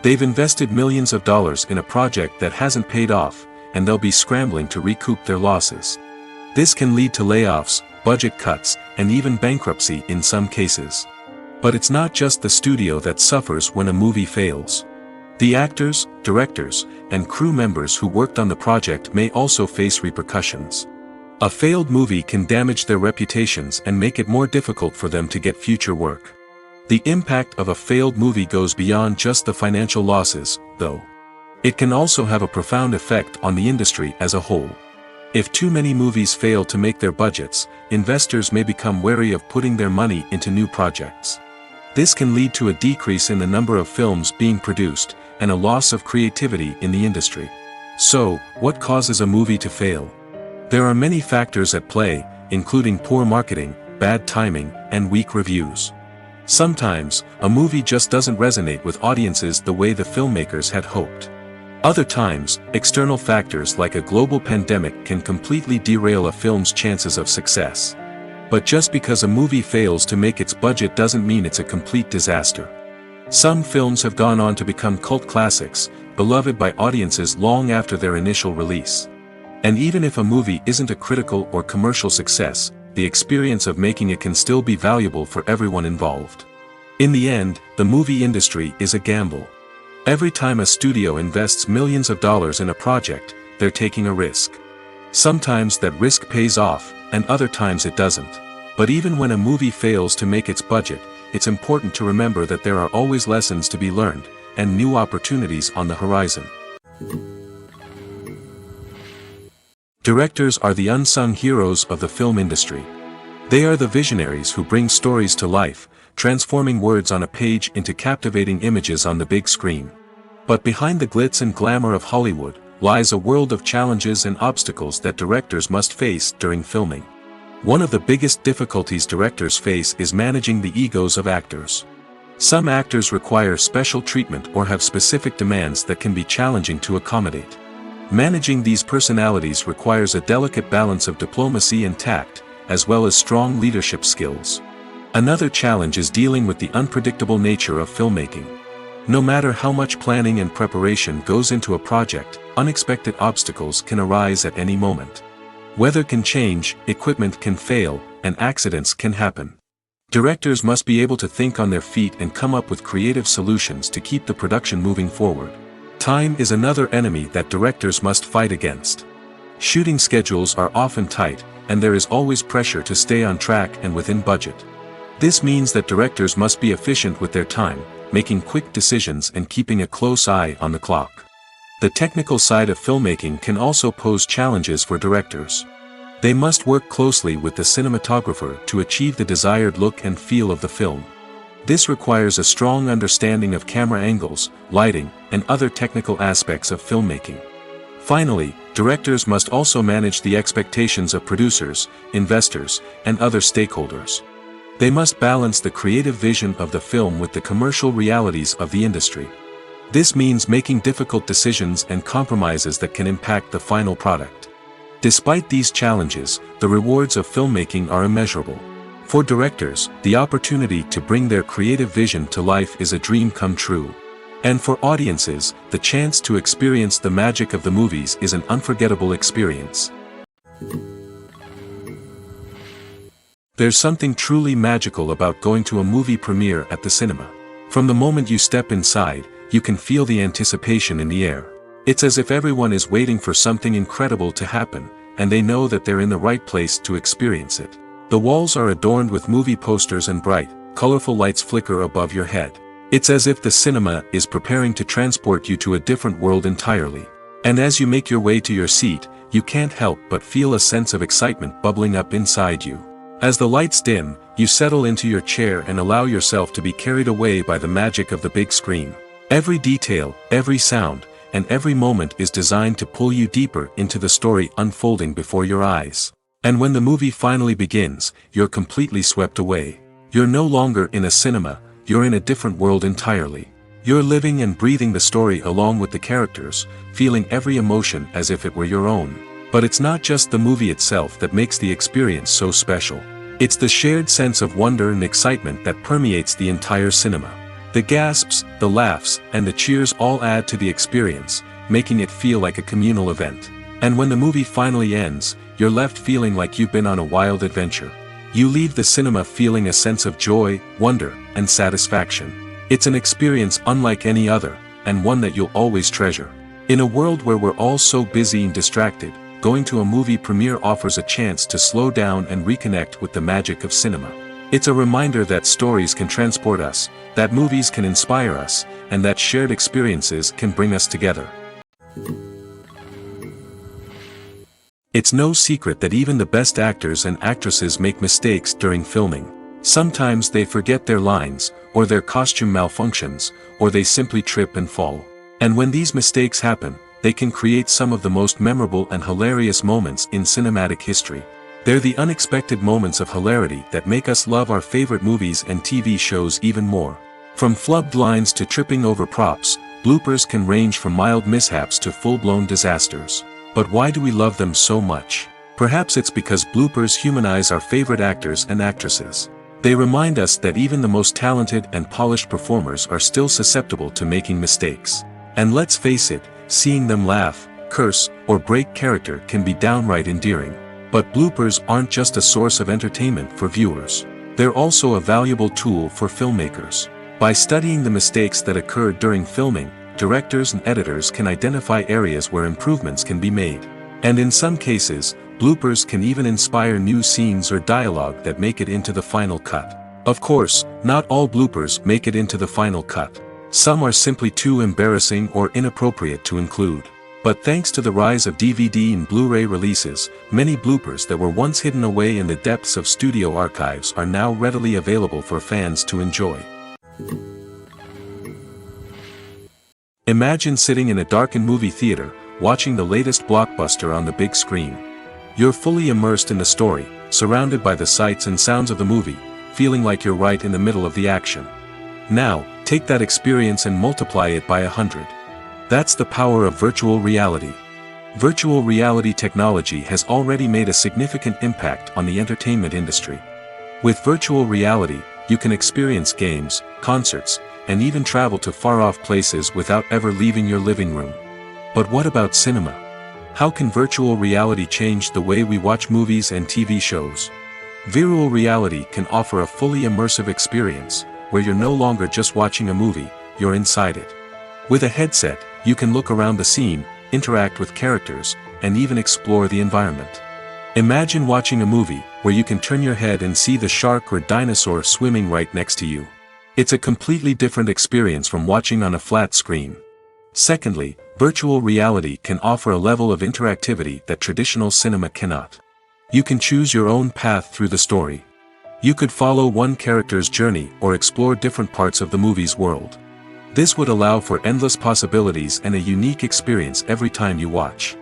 They've invested millions of dollars in a project that hasn't paid off, and they'll be scrambling to recoup their losses. This can lead to layoffs, budget cuts, and even bankruptcy in some cases. But it's not just the studio that suffers when a movie fails. The actors, directors, and crew members who worked on the project may also face repercussions. A failed movie can damage their reputations and make it more difficult for them to get future work. The impact of a failed movie goes beyond just the financial losses, though. It can also have a profound effect on the industry as a whole. If too many movies fail to make their budgets, investors may become wary of putting their money into new projects. This can lead to a decrease in the number of films being produced, and a loss of creativity in the industry. So, what causes a movie to fail? There are many factors at play, including poor marketing, bad timing, and weak reviews. Sometimes, a movie just doesn't resonate with audiences the way the filmmakers had hoped. Other times, external factors like a global pandemic can completely derail a film's chances of success. But just because a movie fails to make its budget doesn't mean it's a complete disaster. Some films have gone on to become cult classics, beloved by audiences long after their initial release. And even if a movie isn't a critical or commercial success, the experience of making it can still be valuable for everyone involved. In the end, the movie industry is a gamble. Every time a studio invests millions of dollars in a project, they're taking a risk. Sometimes that risk pays off, and other times it doesn't. But even when a movie fails to make its budget, it's important to remember that there are always lessons to be learned, and new opportunities on the horizon. Directors are the unsung heroes of the film industry. They are the visionaries who bring stories to life, transforming words on a page into captivating images on the big screen. But behind the glitz and glamour of Hollywood, lies a world of challenges and obstacles that directors must face during filming. One of the biggest difficulties directors face is managing the egos of actors. Some actors require special treatment or have specific demands that can be challenging to accommodate. Managing these personalities requires a delicate balance of diplomacy and tact, as well as strong leadership skills. Another challenge is dealing with the unpredictable nature of filmmaking. No matter how much planning and preparation goes into a project, unexpected obstacles can arise at any moment. Weather can change, equipment can fail, and accidents can happen. Directors must be able to think on their feet and come up with creative solutions to keep the production moving forward. Time is another enemy that directors must fight against. Shooting schedules are often tight, and there is always pressure to stay on track and within budget. This means that directors must be efficient with their time, making quick decisions and keeping a close eye on the clock. The technical side of filmmaking can also pose challenges for directors. They must work closely with the cinematographer to achieve the desired look and feel of the film. This requires a strong understanding of camera angles, lighting, and other technical aspects of filmmaking. Finally, directors must also manage the expectations of producers, investors, and other stakeholders. They must balance the creative vision of the film with the commercial realities of the industry. This means making difficult decisions and compromises that can impact the final product. Despite these challenges, the rewards of filmmaking are immeasurable. For directors, the opportunity to bring their creative vision to life is a dream come true. And for audiences, the chance to experience the magic of the movies is an unforgettable experience. There's something truly magical about going to a movie premiere at the cinema. From the moment you step inside, you can feel the anticipation in the air. It's as if everyone is waiting for something incredible to happen, and they know that they're in the right place to experience it. The walls are adorned with movie posters and bright, colorful lights flicker above your head. It's as if the cinema is preparing to transport you to a different world entirely. And as you make your way to your seat, you can't help but feel a sense of excitement bubbling up inside you. As the lights dim, you settle into your chair and allow yourself to be carried away by the magic of the big screen. Every detail, every sound, and every moment is designed to pull you deeper into the story unfolding before your eyes. And when the movie finally begins, you're completely swept away. You're no longer in a cinema, you're in a different world entirely. You're living and breathing the story along with the characters, feeling every emotion as if it were your own. But it's not just the movie itself that makes the experience so special. It's the shared sense of wonder and excitement that permeates the entire cinema. The gasps, the laughs, and the cheers all add to the experience, making it feel like a communal event. And when the movie finally ends, you're left feeling like you've been on a wild adventure. You leave the cinema feeling a sense of joy, wonder, and satisfaction. It's an experience unlike any other, and one that you'll always treasure. In a world where we're all so busy and distracted, going to a movie premiere offers a chance to slow down and reconnect with the magic of cinema. It's a reminder that stories can transport us, that movies can inspire us, and that shared experiences can bring us together. It's no secret that even the best actors and actresses make mistakes during filming. Sometimes they forget their lines, or their costume malfunctions, or they simply trip and fall. And when these mistakes happen, they can create some of the most memorable and hilarious moments in cinematic history. They're the unexpected moments of hilarity that make us love our favorite movies and TV shows even more. From flubbed lines to tripping over props, bloopers can range from mild mishaps to full-blown disasters. But why do we love them so much? Perhaps it's because bloopers humanize our favorite actors and actresses. They remind us that even the most talented and polished performers are still susceptible to making mistakes. And let's face it, seeing them laugh, curse, or break character can be downright endearing. But bloopers aren't just a source of entertainment for viewers. They're also a valuable tool for filmmakers. By studying the mistakes that occurred during filming, directors and editors can identify areas where improvements can be made. And in some cases, bloopers can even inspire new scenes or dialogue that make it into the final cut. Of course, not all bloopers make it into the final cut. Some are simply too embarrassing or inappropriate to include. But thanks to the rise of DVD and Blu-ray releases, many bloopers that were once hidden away in the depths of studio archives are now readily available for fans to enjoy. Imagine sitting in a darkened movie theater, watching the latest blockbuster on the big screen. You're fully immersed in the story, surrounded by the sights and sounds of the movie, feeling like you're right in the middle of the action. Now, take that experience and multiply it by 100. That's the power of virtual reality. Virtual reality technology has already made a significant impact on the entertainment industry. With virtual reality, you can experience games, concerts, and even travel to far-off places without ever leaving your living room. But what about cinema? How can virtual reality change the way we watch movies and TV shows? Virtual reality can offer a fully immersive experience, where you're no longer just watching a movie, you're inside it. With a headset, you can look around the scene, interact with characters, and even explore the environment. Imagine watching a movie, where you can turn your head and see the shark or dinosaur swimming right next to you. It's a completely different experience from watching on a flat screen. Secondly, virtual reality can offer a level of interactivity that traditional cinema cannot. You can choose your own path through the story. You could follow one character's journey or explore different parts of the movie's world. This would allow for endless possibilities and a unique experience every time you watch.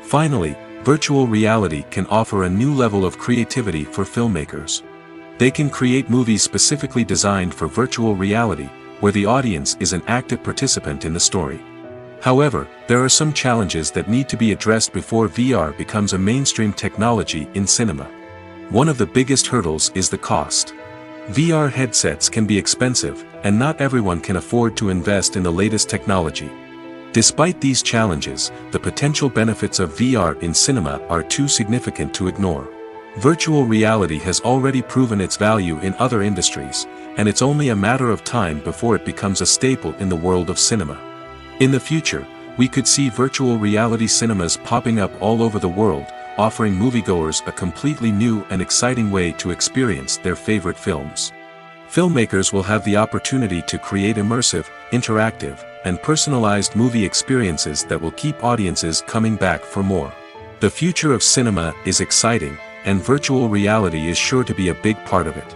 Finally, virtual reality can offer a new level of creativity for filmmakers. They can create movies specifically designed for virtual reality, where the audience is an active participant in the story. However, there are some challenges that need to be addressed before VR becomes a mainstream technology in cinema. One of the biggest hurdles is the cost. VR headsets can be expensive, and not everyone can afford to invest in the latest technology. Despite these challenges, the potential benefits of VR in cinema are too significant to ignore. Virtual reality has already proven its value in other industries, and it's only a matter of time before it becomes a staple in the world of cinema. In the future, we could see virtual reality cinemas popping up all over the world, offering moviegoers a completely new and exciting way to experience their favorite films. Filmmakers will have the opportunity to create immersive, interactive, and personalized movie experiences that will keep audiences coming back for more. The future of cinema is exciting, and virtual reality is sure to be a big part of it.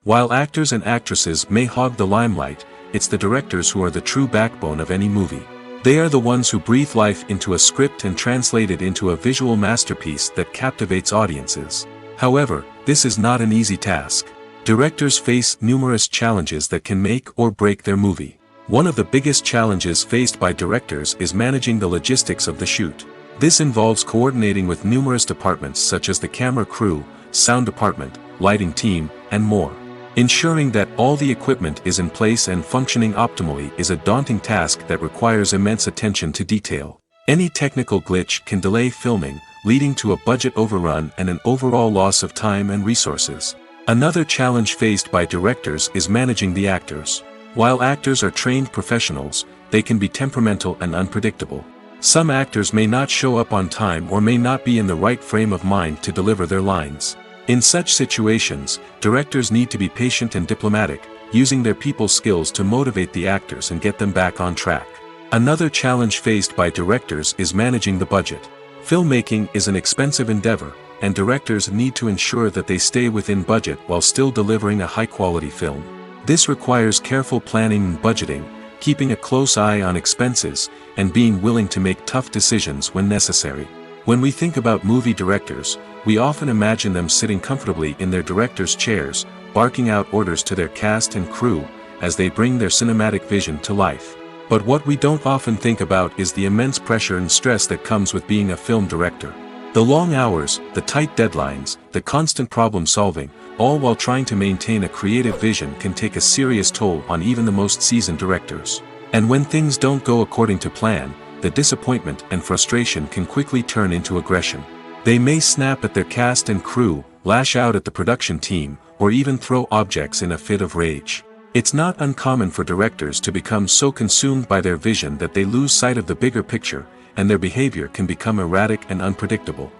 While actors and actresses may hog the limelight, it's the directors who are the true backbone of any movie. They are the ones who breathe life into a script and translate it into a visual masterpiece that captivates audiences. However, this is not an easy task. Directors face numerous challenges that can make or break their movie. One of the biggest challenges faced by directors is managing the logistics of the shoot. This involves coordinating with numerous departments such as the camera crew, sound department, lighting team, and more. Ensuring that all the equipment is in place and functioning optimally is a daunting task that requires immense attention to detail. Any technical glitch can delay filming, leading to a budget overrun and an overall loss of time and resources. Another challenge faced by directors is managing the actors. While actors are trained professionals, they can be temperamental and unpredictable. Some actors may not show up on time or may not be in the right frame of mind to deliver their lines. In such situations, directors need to be patient and diplomatic, using their people skills to motivate the actors and get them back on track. Another challenge faced by directors is managing the budget. Filmmaking is an expensive endeavor, and directors need to ensure that they stay within budget while still delivering a high-quality film. This requires careful planning and budgeting, keeping a close eye on expenses, and being willing to make tough decisions when necessary. When we think about movie directors, we often imagine them sitting comfortably in their director's chairs, barking out orders to their cast and crew, as they bring their cinematic vision to life. But what we don't often think about is the immense pressure and stress that comes with being a film director. The long hours, the tight deadlines, the constant problem solving, all while trying to maintain a creative vision can take a serious toll on even the most seasoned directors. And when things don't go according to plan, the disappointment and frustration can quickly turn into aggression. They may snap at their cast and crew, lash out at the production team, or even throw objects in a fit of rage. It's not uncommon for directors to become so consumed by their vision that they lose sight of the bigger picture, and their behavior can become erratic and unpredictable.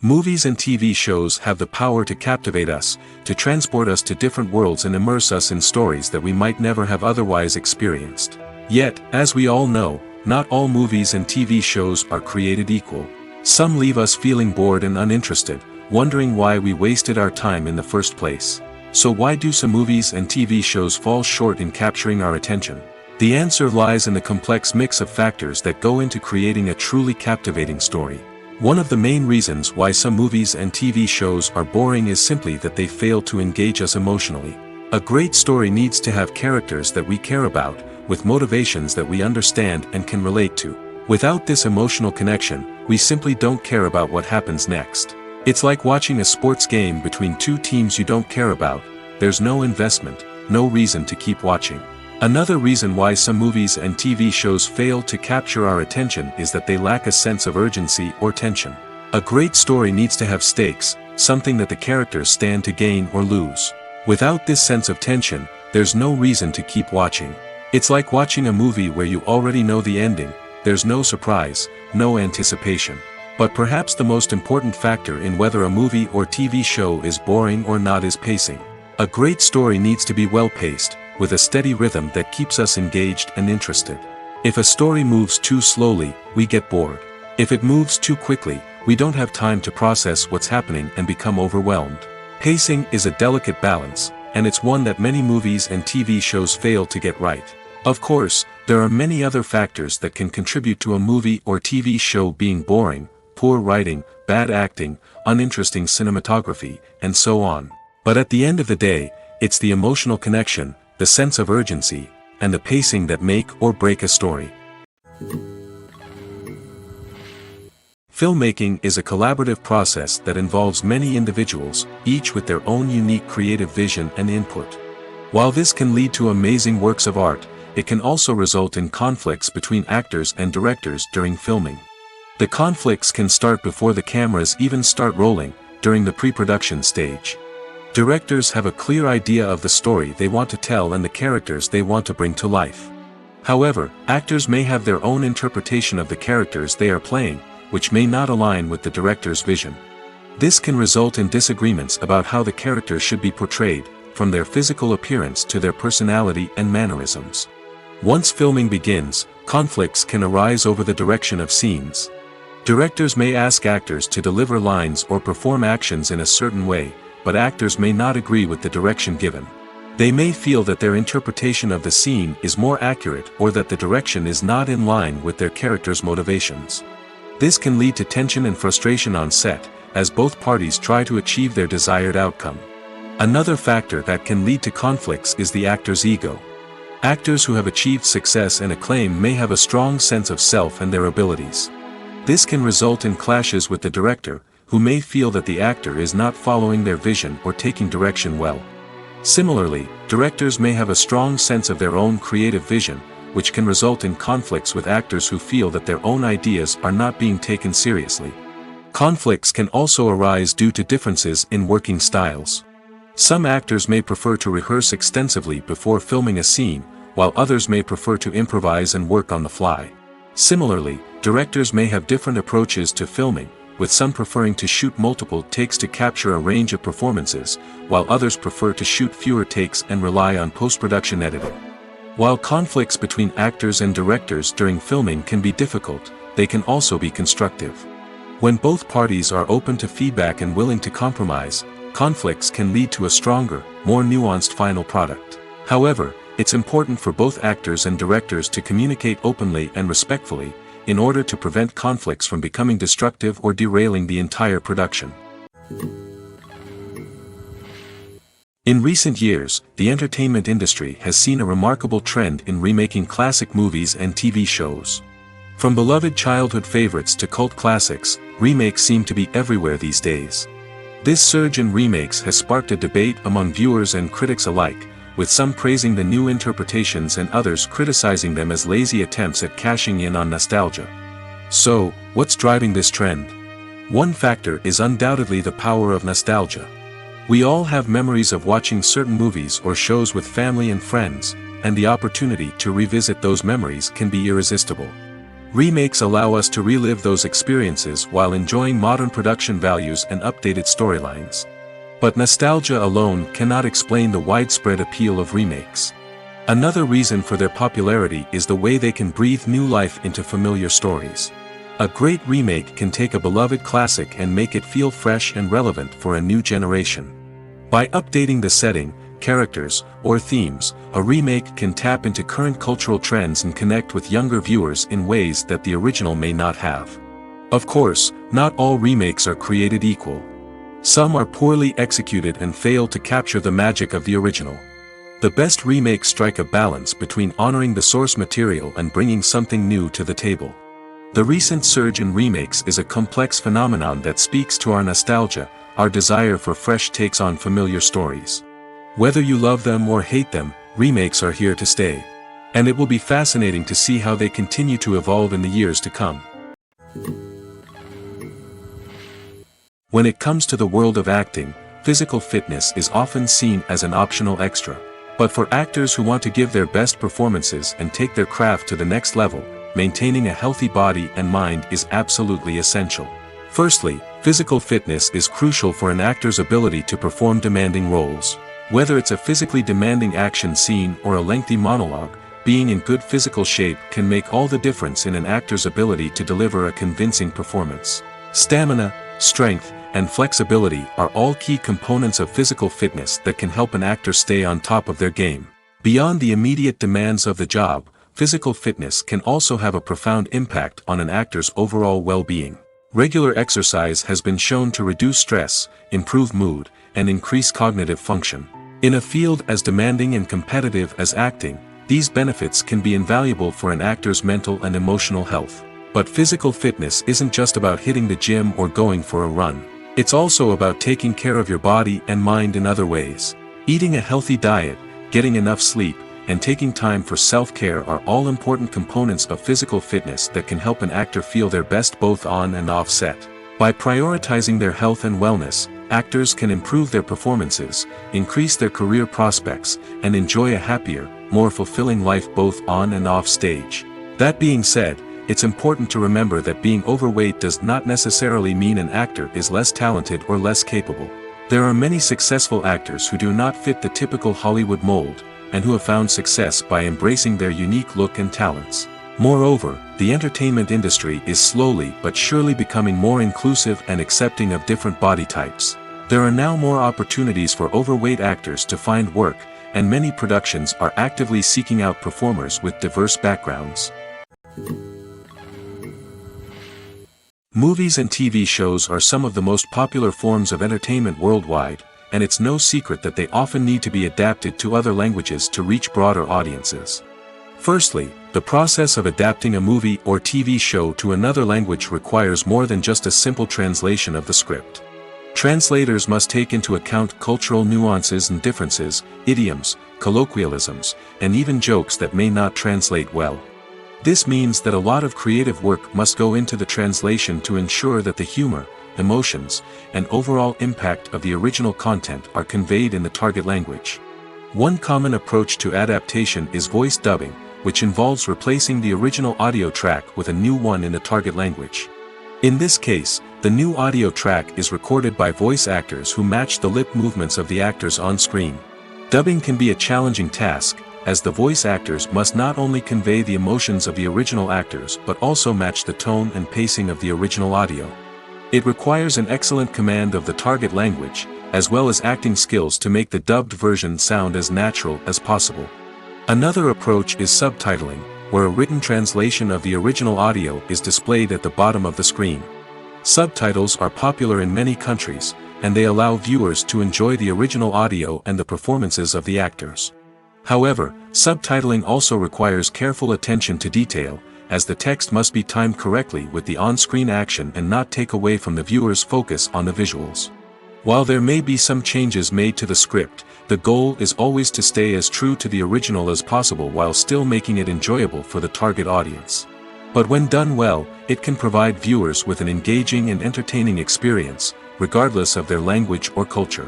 Movies and TV shows have the power to captivate us, to transport us to different worlds and immerse us in stories that we might never have otherwise experienced. Yet, as we all know, not all movies and TV shows are created equal. Some leave us feeling bored and uninterested, wondering why we wasted our time in the first place. So why do some movies and TV shows fall short in capturing our attention? The answer lies in the complex mix of factors that go into creating a truly captivating story. One of the main reasons why some movies and TV shows are boring is simply that they fail to engage us emotionally. A great story needs to have characters that we care about, with motivations that we understand and can relate to. Without this emotional connection, we simply don't care about what happens next. It's like watching a sports game between two teams you don't care about. There's no investment, no reason to keep watching. Another reason why some movies and TV shows fail to capture our attention is that they lack a sense of urgency or tension. A great story needs to have stakes, something that the characters stand to gain or lose. Without this sense of tension, there's no reason to keep watching. It's like watching a movie where you already know the ending, there's no surprise, no anticipation. But perhaps the most important factor in whether a movie or TV show is boring or not is pacing. A great story needs to be well-paced, with a steady rhythm that keeps us engaged and interested. If a story moves too slowly, we get bored. If it moves too quickly, we don't have time to process what's happening and become overwhelmed. Pacing is a delicate balance, and it's one that many movies and TV shows fail to get right. Of course, there are many other factors that can contribute to a movie or TV show being boring: poor writing, bad acting, uninteresting cinematography, and so on. But at the end of the day, it's the emotional connection, the sense of urgency, and the pacing that make or break a story. Filmmaking is a collaborative process that involves many individuals, each with their own unique creative vision and input. While this can lead to amazing works of art, it can also result in conflicts between actors and directors during filming. The conflicts can start before the cameras even start rolling, during the pre-production stage. Directors have a clear idea of the story they want to tell and the characters they want to bring to life. However, actors may have their own interpretation of the characters they are playing, which may not align with the director's vision. This can result in disagreements about how the characters should be portrayed, from their physical appearance to their personality and mannerisms. Once filming begins, conflicts can arise over the direction of scenes. Directors may ask actors to deliver lines or perform actions in a certain way, but actors may not agree with the direction given. They may feel that their interpretation of the scene is more accurate or that the direction is not in line with their character's motivations. This can lead to tension and frustration on set, as both parties try to achieve their desired outcome. Another factor that can lead to conflicts is the actor's ego. Actors who have achieved success and acclaim may have a strong sense of self and their abilities. This can result in clashes with the director, who may feel that the actor is not following their vision or taking direction well. Similarly, directors may have a strong sense of their own creative vision, which can result in conflicts with actors who feel that their own ideas are not being taken seriously. Conflicts can also arise due to differences in working styles. Some actors may prefer to rehearse extensively before filming a scene, while others may prefer to improvise and work on the fly. Similarly, directors may have different approaches to filming, with some preferring to shoot multiple takes to capture a range of performances, while others prefer to shoot fewer takes and rely on post-production editing. While conflicts between actors and directors during filming can be difficult, they can also be constructive. When both parties are open to feedback and willing to compromise, conflicts can lead to a stronger, more nuanced final product. However, it's important for both actors and directors to communicate openly and respectfully, in order to prevent conflicts from becoming destructive or derailing the entire production. In recent years, the entertainment industry has seen a remarkable trend in remaking classic movies and TV shows. From beloved childhood favorites to cult classics, remakes seem to be everywhere these days. This surge in remakes has sparked a debate among viewers and critics alike, with some praising the new interpretations and others criticizing them as lazy attempts at cashing in on nostalgia. So, what's driving this trend? One factor is undoubtedly the power of nostalgia. We all have memories of watching certain movies or shows with family and friends, and the opportunity to revisit those memories can be irresistible. Remakes allow us to relive those experiences while enjoying modern production values and updated storylines. But nostalgia alone cannot explain the widespread appeal of remakes. Another reason for their popularity is the way they can breathe new life into familiar stories. A great remake can take a beloved classic and make it feel fresh and relevant for a new generation. By updating the setting, characters, or themes, a remake can tap into current cultural trends and connect with younger viewers in ways that the original may not have. Of course, not all remakes are created equal. Some are poorly executed and fail to capture the magic of the original. The best remakes strike a balance between honoring the source material and bringing something new to the table. The recent surge in remakes is a complex phenomenon that speaks to our nostalgia, our desire for fresh takes on familiar stories. Whether you love them or hate them, remakes are here to stay. And it will be fascinating to see how they continue to evolve in the years to come. When it comes to the world of acting, physical fitness is often seen as an optional extra. But for actors who want to give their best performances and take their craft to the next level, maintaining a healthy body and mind is absolutely essential. Firstly, physical fitness is crucial for an actor's ability to perform demanding roles. Whether it's a physically demanding action scene or a lengthy monologue, being in good physical shape can make all the difference in an actor's ability to deliver a convincing performance. Stamina, strength, and flexibility are all key components of physical fitness that can help an actor stay on top of their game. Beyond the immediate demands of the job, physical fitness can also have a profound impact on an actor's overall well-being. Regular exercise has been shown to reduce stress, improve mood, and increase cognitive function. In a field as demanding and competitive as acting, these benefits can be invaluable for an actor's mental and emotional health. But physical fitness isn't just about hitting the gym or going for a run. It's also about taking care of your body and mind in other ways. Eating a healthy diet, getting enough sleep, and taking time for self-care are all important components of physical fitness that can help an actor feel their best both on and off set. By prioritizing their health and wellness, actors can improve their performances, increase their career prospects, and enjoy a happier, more fulfilling life both on and off stage. That being said, it's important to remember that being overweight does not necessarily mean an actor is less talented or less capable. There are many successful actors who do not fit the typical Hollywood mold, and who have found success by embracing their unique look and talents. Moreover, the entertainment industry is slowly but surely becoming more inclusive and accepting of different body types. There are now more opportunities for overweight actors to find work, and many productions are actively seeking out performers with diverse backgrounds. Movies and TV shows are some of the most popular forms of entertainment worldwide, and it's no secret that they often need to be adapted to other languages to reach broader audiences. Firstly, the process of adapting a movie or TV show to another language requires more than just a simple translation of the script. Translators must take into account cultural nuances and differences, idioms, colloquialisms, and even jokes that may not translate well. This means that a lot of creative work must go into the translation to ensure that the humor, emotions, and overall impact of the original content are conveyed in the target language. One common approach to adaptation is voice dubbing, which involves replacing the original audio track with a new one in the target language. In this case, the new audio track is recorded by voice actors who match the lip movements of the actors on screen. Dubbing can be a challenging task, as the voice actors must not only convey the emotions of the original actors but also match the tone and pacing of the original audio. It requires an excellent command of the target language, as well as acting skills to make the dubbed version sound as natural as possible. Another approach is subtitling, where a written translation of the original audio is displayed at the bottom of the screen. Subtitles are popular in many countries, and they allow viewers to enjoy the original audio and the performances of the actors. However, subtitling also requires careful attention to detail, as the text must be timed correctly with the on-screen action and not take away from the viewer's focus on the visuals. While there may be some changes made to the script, the goal is always to stay as true to the original as possible while still making it enjoyable for the target audience. But when done well, it can provide viewers with an engaging and entertaining experience, regardless of their language or culture.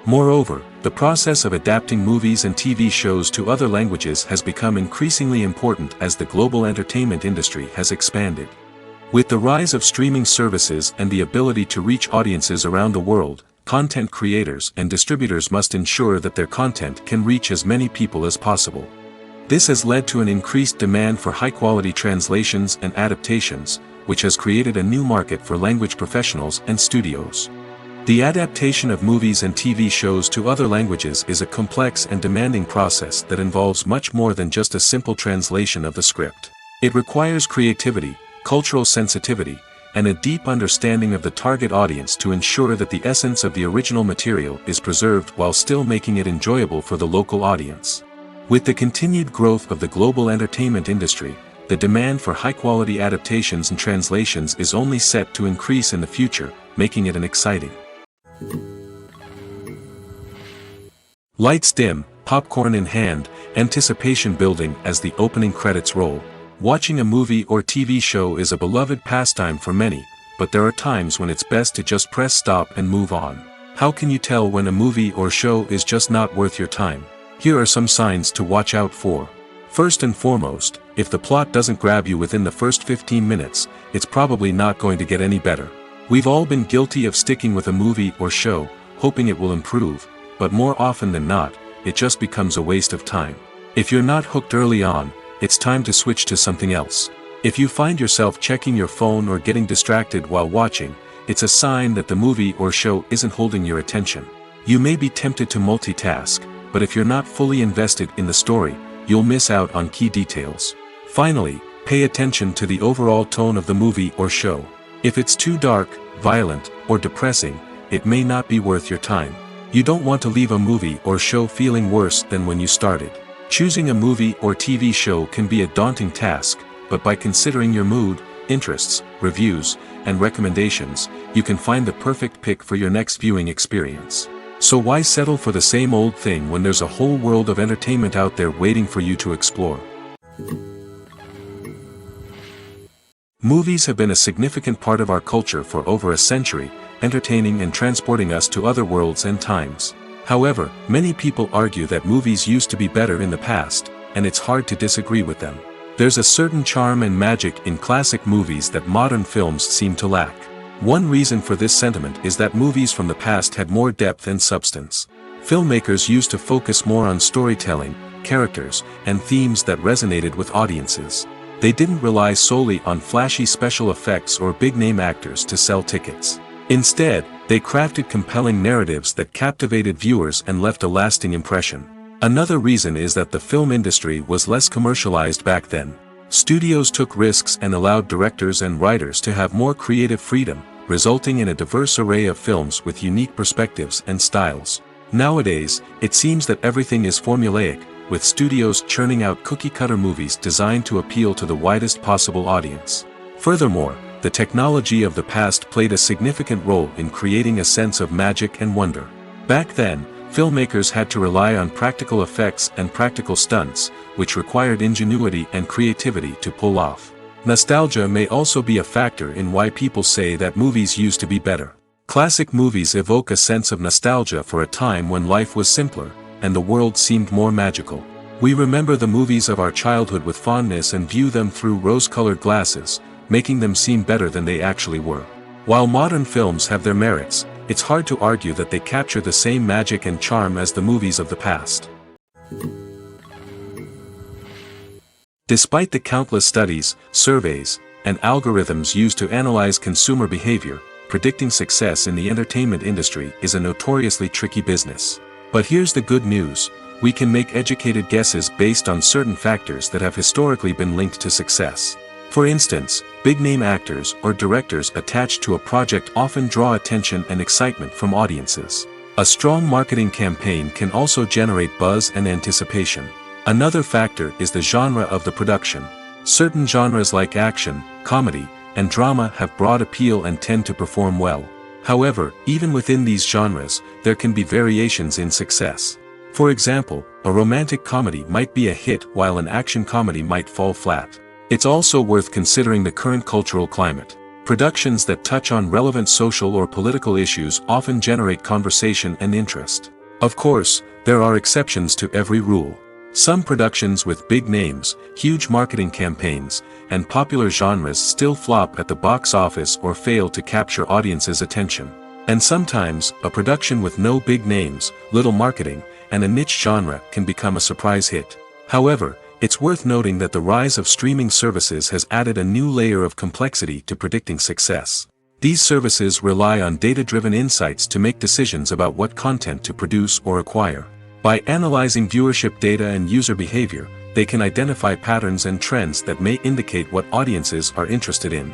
Moreover, the process of adapting movies and TV shows to other languages has become increasingly important as the global entertainment industry has expanded. With the rise of streaming services and the ability to reach audiences around the world, content creators and distributors must ensure that their content can reach as many people as possible. This has led to an increased demand for high-quality translations and adaptations, which has created a new market for language professionals and studios. The adaptation of movies and TV shows to other languages is a complex and demanding process that involves much more than just a simple translation of the script. It requires creativity, cultural sensitivity, and a deep understanding of the target audience to ensure that the essence of the original material is preserved while still making it enjoyable for the local audience. With the continued growth of the global entertainment industry, the demand for high-quality adaptations and translations is only set to increase in the future, making it an exciting. Lights dim, popcorn in hand, anticipation building as the opening credits roll. Watching a movie or TV show is a beloved pastime for many, but there are times when it's best to just press stop and move on. How can you tell when a movie or show is just not worth your time? Here are some signs to watch out for. First and foremost, if the plot doesn't grab you within the first 15 minutes, it's probably not going to get any better. We've all been guilty of sticking with a movie or show, hoping it will improve, but more often than not, it just becomes a waste of time. If you're not hooked early on, it's time to switch to something else. If you find yourself checking your phone or getting distracted while watching, it's a sign that the movie or show isn't holding your attention. You may be tempted to multitask, but if you're not fully invested in the story, you'll miss out on key details. Finally, pay attention to the overall tone of the movie or show. If it's too dark, violent, or depressing, it may not be worth your time. You don't want to leave a movie or show feeling worse than when you started. Choosing a movie or TV show can be a daunting task, but by considering your mood, interests, reviews, and recommendations, you can find the perfect pick for your next viewing experience. So why settle for the same old thing when there's a whole world of entertainment out there waiting for you to explore? Movies have been a significant part of our culture for over a century, entertaining and transporting us to other worlds and times. However, many people argue that movies used to be better in the past, and it's hard to disagree with them. There's a certain charm and magic in classic movies that modern films seem to lack. One reason for this sentiment is that movies from the past had more depth and substance. Filmmakers used to focus more on storytelling, characters, and themes that resonated with audiences. They didn't rely solely on flashy special effects or big-name actors to sell tickets. Instead, they crafted compelling narratives that captivated viewers and left a lasting impression. Another reason is that the film industry was less commercialized back then. Studios took risks and allowed directors and writers to have more creative freedom, resulting in a diverse array of films with unique perspectives and styles. Nowadays, it seems that everything is formulaic, with studios churning out cookie-cutter movies designed to appeal to the widest possible audience. Furthermore, the technology of the past played a significant role in creating a sense of magic and wonder. Back then, filmmakers had to rely on practical effects and practical stunts, which required ingenuity and creativity to pull off. Nostalgia may also be a factor in why people say that movies used to be better. Classic movies evoke a sense of nostalgia for a time when life was simpler, and the world seemed more magical. We remember the movies of our childhood with fondness and view them through rose-colored glasses, making them seem better than they actually were. While modern films have their merits, it's hard to argue that they capture the same magic and charm as the movies of the past. Despite the countless studies, surveys, and algorithms used to analyze consumer behavior, predicting success in the entertainment industry is a notoriously tricky business. But here's the good news: we can make educated guesses based on certain factors that have historically been linked to success. For instance, big-name actors or directors attached to a project often draw attention and excitement from audiences. A strong marketing campaign can also generate buzz and anticipation. Another factor is the genre of the production. Certain genres like action, comedy, and drama have broad appeal and tend to perform well. However, even within these genres, there can be variations in success. For example, a romantic comedy might be a hit while an action comedy might fall flat. It's also worth considering the current cultural climate. Productions that touch on relevant social or political issues often generate conversation and interest. Of course, there are exceptions to every rule. Some productions with big names, huge marketing campaigns, and popular genres still flop at the box office or fail to capture audiences' attention. And sometimes, a production with no big names, little marketing, and a niche genre can become a surprise hit. However, it's worth noting that the rise of streaming services has added a new layer of complexity to predicting success. These services rely on data-driven insights to make decisions about what content to produce or acquire. By analyzing viewership data and user behavior, they can identify patterns and trends that may indicate what audiences are interested in.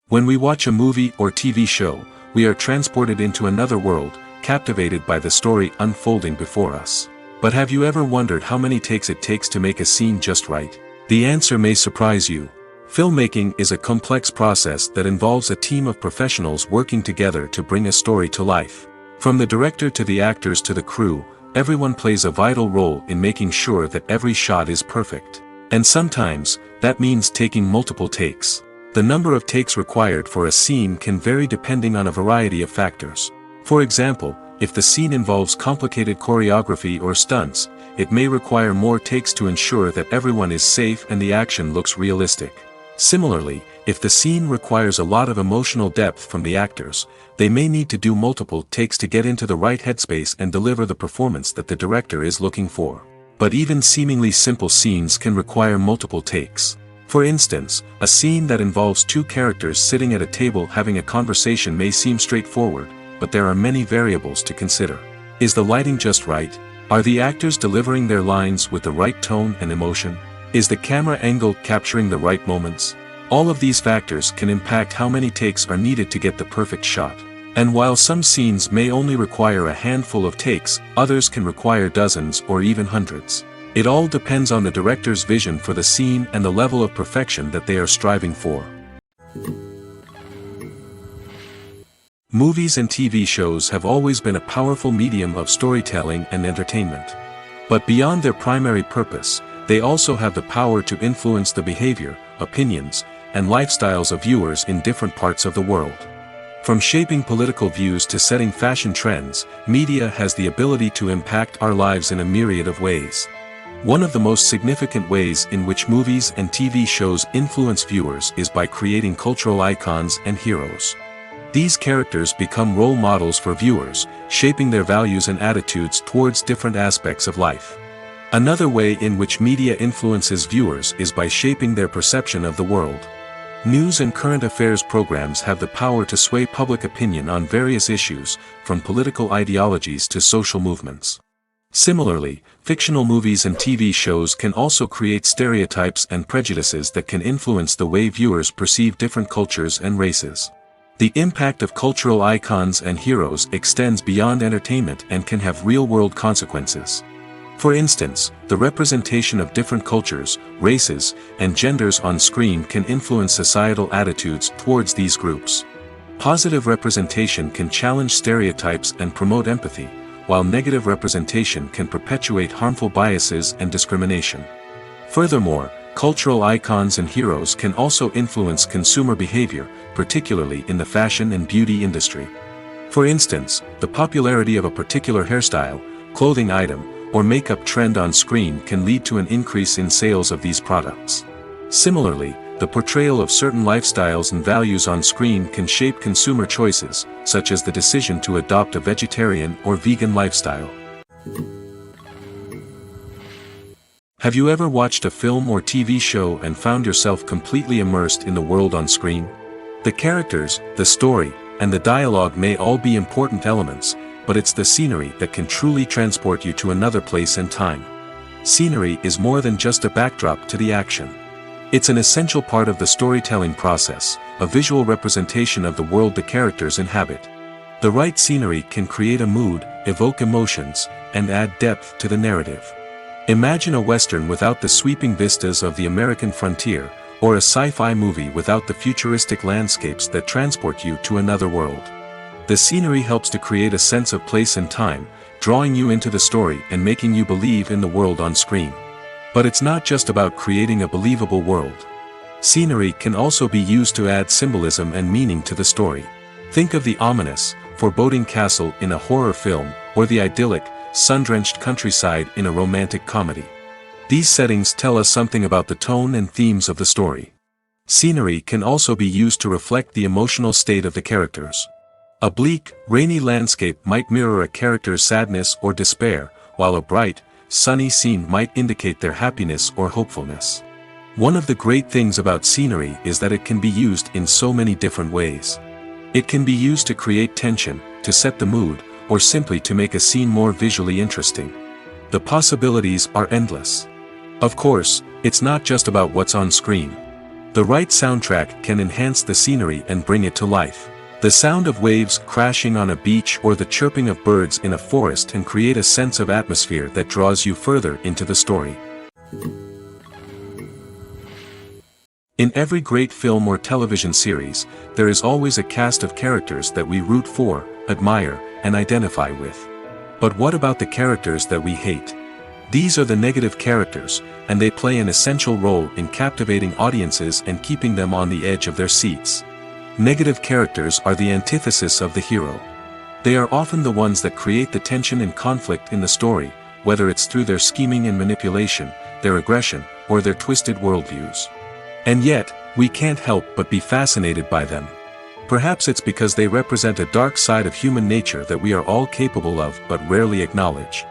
When we watch a movie or TV show, we are transported into another world, captivated by the story unfolding before us. But have you ever wondered how many takes it takes to make a scene just right? The answer may surprise you. Filmmaking is a complex process that involves a team of professionals working together to bring a story to life. From the director to the actors to the crew, everyone plays a vital role in making sure that every shot is perfect. And sometimes, that means taking multiple takes. The number of takes required for a scene can vary depending on a variety of factors. For example, if the scene involves complicated choreography or stunts, it may require more takes to ensure that everyone is safe and the action looks realistic. Similarly, if the scene requires a lot of emotional depth from the actors, they may need to do multiple takes to get into the right headspace and deliver the performance that the director is looking for. But even seemingly simple scenes can require multiple takes. For instance, a scene that involves two characters sitting at a table having a conversation may seem straightforward, but there are many variables to consider. Is the lighting just right? Are the actors delivering their lines with the right tone and emotion? Is the camera angle capturing the right moments? All of these factors can impact how many takes are needed to get the perfect shot. And while some scenes may only require a handful of takes, others can require dozens or even hundreds. It all depends on the director's vision for the scene and the level of perfection that they are striving for. Movies and TV shows have always been a powerful medium of storytelling and entertainment. But beyond their primary purpose, they also have the power to influence the behavior, opinions, and lifestyles of viewers in different parts of the world. From shaping political views to setting fashion trends, media has the ability to impact our lives in a myriad of ways. One of the most significant ways in which movies and TV shows influence viewers is by creating cultural icons and heroes. These characters become role models for viewers, shaping their values and attitudes towards different aspects of life. Another way in which media influences viewers is by shaping their perception of the world. News and current affairs programs have the power to sway public opinion on various issues, from political ideologies to social movements. Similarly, fictional movies and TV shows can also create stereotypes and prejudices that can influence the way viewers perceive different cultures and races. The impact of cultural icons and heroes extends beyond entertainment and can have real-world consequences. For instance, the representation of different cultures, races, and genders on screen can influence societal attitudes towards these groups. Positive representation can challenge stereotypes and promote empathy, while negative representation can perpetuate harmful biases and discrimination. Furthermore, cultural icons and heroes can also influence consumer behavior, particularly in the fashion and beauty industry. For instance, the popularity of a particular hairstyle, clothing item, or makeup trend on screen can lead to an increase in sales of these products. Similarly, the portrayal of certain lifestyles and values on screen can shape consumer choices, such as the decision to adopt a vegetarian or vegan lifestyle. Have you ever watched a film or TV show and found yourself completely immersed in the world on screen? The characters, the story, and the dialogue may all be important elements, but it's the scenery that can truly transport you to another place and time. Scenery is more than just a backdrop to the action. It's an essential part of the storytelling process, a visual representation of the world the characters inhabit. The right scenery can create a mood, evoke emotions, and add depth to the narrative. Imagine a Western without the sweeping vistas of the American frontier, or a sci-fi movie without the futuristic landscapes that transport you to another world. The scenery helps to create a sense of place and time, drawing you into the story and making you believe in the world on screen. But it's not just about creating a believable world. Scenery can also be used to add symbolism and meaning to the story. Think of the ominous, foreboding castle in a horror film, or the idyllic, sun-drenched countryside in a romantic comedy. These settings tell us something about the tone and themes of the story. Scenery can also be used to reflect the emotional state of the characters. A bleak, rainy landscape might mirror a character's sadness or despair, while a bright, sunny scene might indicate their happiness or hopefulness. One of the great things about scenery is that it can be used in so many different ways. It can be used to create tension, to set the mood, or simply to make a scene more visually interesting. The possibilities are endless. Of course, it's not just about what's on screen. The right soundtrack can enhance the scenery and bring it to life. The sound of waves crashing on a beach or the chirping of birds in a forest can create a sense of atmosphere that draws you further into the story. In every great film or television series, there is always a cast of characters that we root for, admire, and identify with. But what about the characters that we hate? These are the negative characters, and they play an essential role in captivating audiences and keeping them on the edge of their seats. Negative characters are the antithesis of the hero. They are often the ones that create the tension and conflict in the story, whether it's through their scheming and manipulation, their aggression, or their twisted worldviews. And yet, we can't help but be fascinated by them. Perhaps it's because they represent a dark side of human nature that we are all capable of but rarely acknowledge.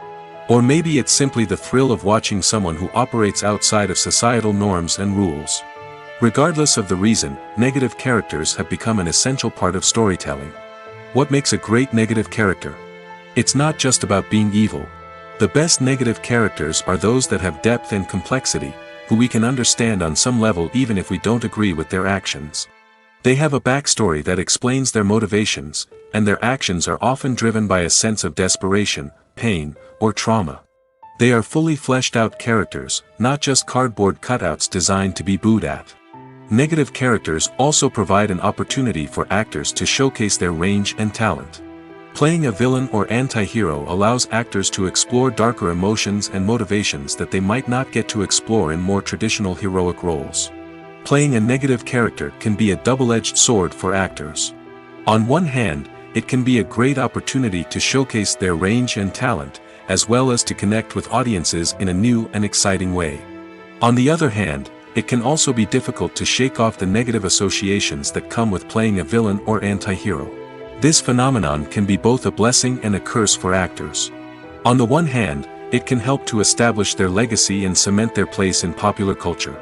Or maybe it's simply the thrill of watching someone who operates outside of societal norms and rules. Regardless of the reason, negative characters have become an essential part of storytelling. What makes a great negative character? It's not just about being evil. The best negative characters are those that have depth and complexity, who we can understand on some level even if we don't agree with their actions. They have a backstory that explains their motivations, and their actions are often driven by a sense of desperation, pain, or trauma. They are fully fleshed out characters, not just cardboard cutouts designed to be booed at. Negative characters also provide an opportunity for actors to showcase their range and talent. Playing a villain or anti-hero allows actors to explore darker emotions and motivations that they might not get to explore in more traditional heroic roles. Playing a negative character can be a double-edged sword for actors. On one hand, it can be a great opportunity to showcase their range and talent, as well as to connect with audiences in a new and exciting way. On the other hand, it can also be difficult to shake off the negative associations that come with playing a villain or anti-hero. This phenomenon can be both a blessing and a curse for actors. On the one hand, it can help to establish their legacy and cement their place in popular culture.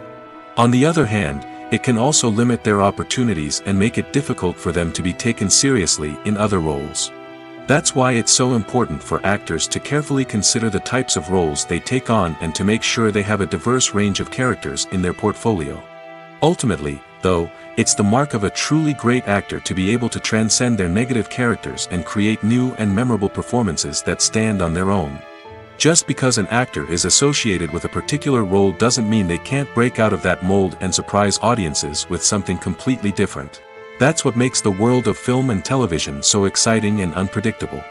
On the other hand, it can also limit their opportunities and make it difficult for them to be taken seriously in other roles. That's why it's so important for actors to carefully consider the types of roles they take on and to make sure they have a diverse range of characters in their portfolio. Ultimately, though, it's the mark of a truly great actor to be able to transcend their negative characters and create new and memorable performances that stand on their own. Just because an actor is associated with a particular role doesn't mean they can't break out of that mold and surprise audiences with something completely different. That's what makes the world of film and television so exciting and unpredictable.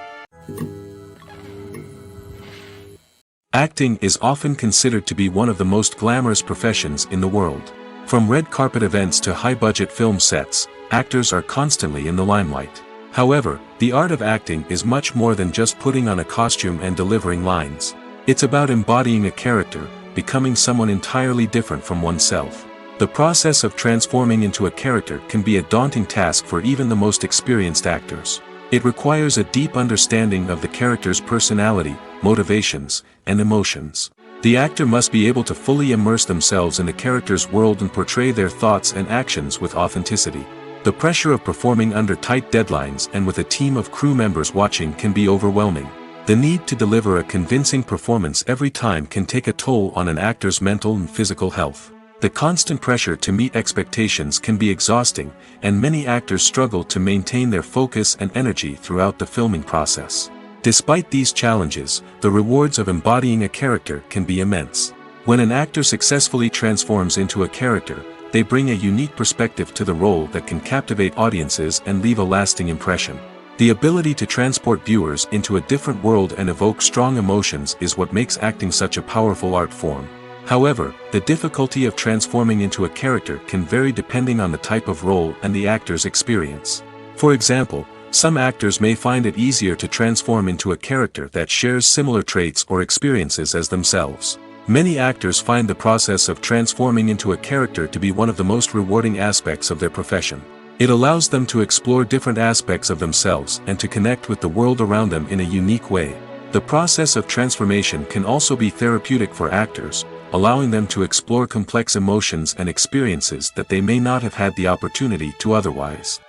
Acting is often considered to be one of the most glamorous professions in the world. From red carpet events to high-budget film sets, actors are constantly in the limelight. However, the art of acting is much more than just putting on a costume and delivering lines. It's about embodying a character, becoming someone entirely different from oneself. The process of transforming into a character can be a daunting task for even the most experienced actors. It requires a deep understanding of the character's personality, motivations, and emotions. The actor must be able to fully immerse themselves in the character's world and portray their thoughts and actions with authenticity. The pressure of performing under tight deadlines and with a team of crew members watching can be overwhelming. The need to deliver a convincing performance every time can take a toll on an actor's mental and physical health. The constant pressure to meet expectations can be exhausting, and many actors struggle to maintain their focus and energy throughout the filming process. Despite these challenges, the rewards of embodying a character can be immense. When an actor successfully transforms into a character, they bring a unique perspective to the role that can captivate audiences and leave a lasting impression. The ability to transport viewers into a different world and evoke strong emotions is what makes acting such a powerful art form. However, the difficulty of transforming into a character can vary depending on the type of role and the actor's experience. For example, some actors may find it easier to transform into a character that shares similar traits or experiences as themselves. Many actors find the process of transforming into a character to be one of the most rewarding aspects of their profession. It allows them to explore different aspects of themselves and to connect with the world around them in a unique way. The process of transformation can also be therapeutic for actors, allowing them to explore complex emotions and experiences that they may not have had the opportunity to otherwise.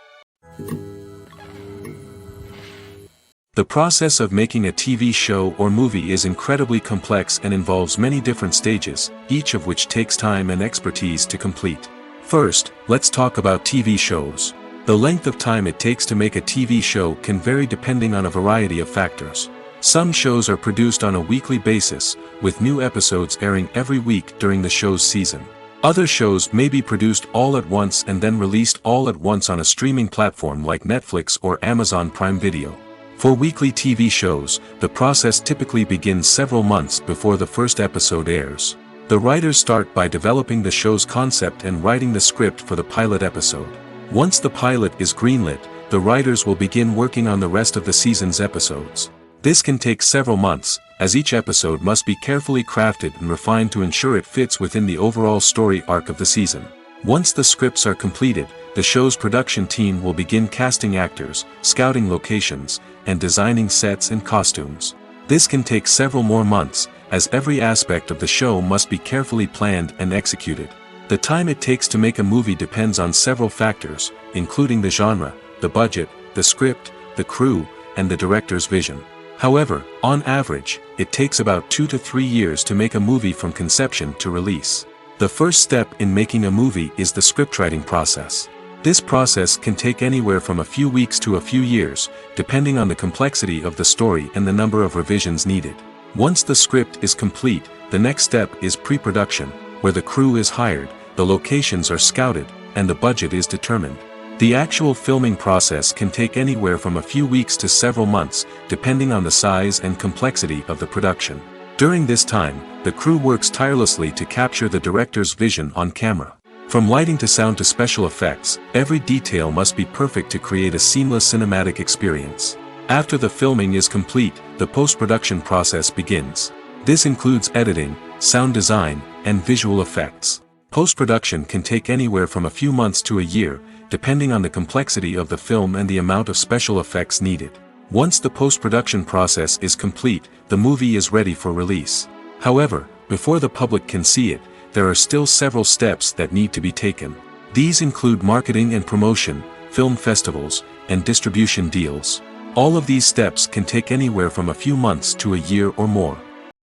The process of making a TV show or movie is incredibly complex and involves many different stages, each of which takes time and expertise to complete. First, let's talk about TV shows. The length of time it takes to make a TV show can vary depending on a variety of factors. Some shows are produced on a weekly basis, with new episodes airing every week during the show's season. Other shows may be produced all at once and then released all at once on a streaming platform like Netflix or Amazon Prime Video. For weekly TV shows, the process typically begins several months before the first episode airs. The writers start by developing the show's concept and writing the script for the pilot episode. Once the pilot is greenlit, the writers will begin working on the rest of the season's episodes. This can take several months, as each episode must be carefully crafted and refined to ensure it fits within the overall story arc of the season. Once the scripts are completed, the show's production team will begin casting actors, scouting locations, and designing sets and costumes. This can take several more months, as every aspect of the show must be carefully planned and executed. The time it takes to make a movie depends on several factors, including the genre, the budget, the script, the crew, and the director's vision. However, on average, it takes about 2 to 3 years to make a movie from conception to release. The first step in making a movie is the scriptwriting process. This process can take anywhere from a few weeks to a few years, depending on the complexity of the story and the number of revisions needed. Once the script is complete, the next step is pre-production, where the crew is hired, the locations are scouted, and the budget is determined. The actual filming process can take anywhere from a few weeks to several months, depending on the size and complexity of the production. During this time, the crew works tirelessly to capture the director's vision on camera. From lighting to sound to special effects, every detail must be perfect to create a seamless cinematic experience. After the filming is complete, the post-production process begins. This includes editing, sound design, and visual effects. Post-production can take anywhere from a few months to a year, depending on the complexity of the film and the amount of special effects needed. Once the post-production process is complete, the movie is ready for release. However, before the public can see it, there are still several steps that need to be taken. These include marketing and promotion, film festivals, and distribution deals. All of these steps can take anywhere from a few months to a year or more.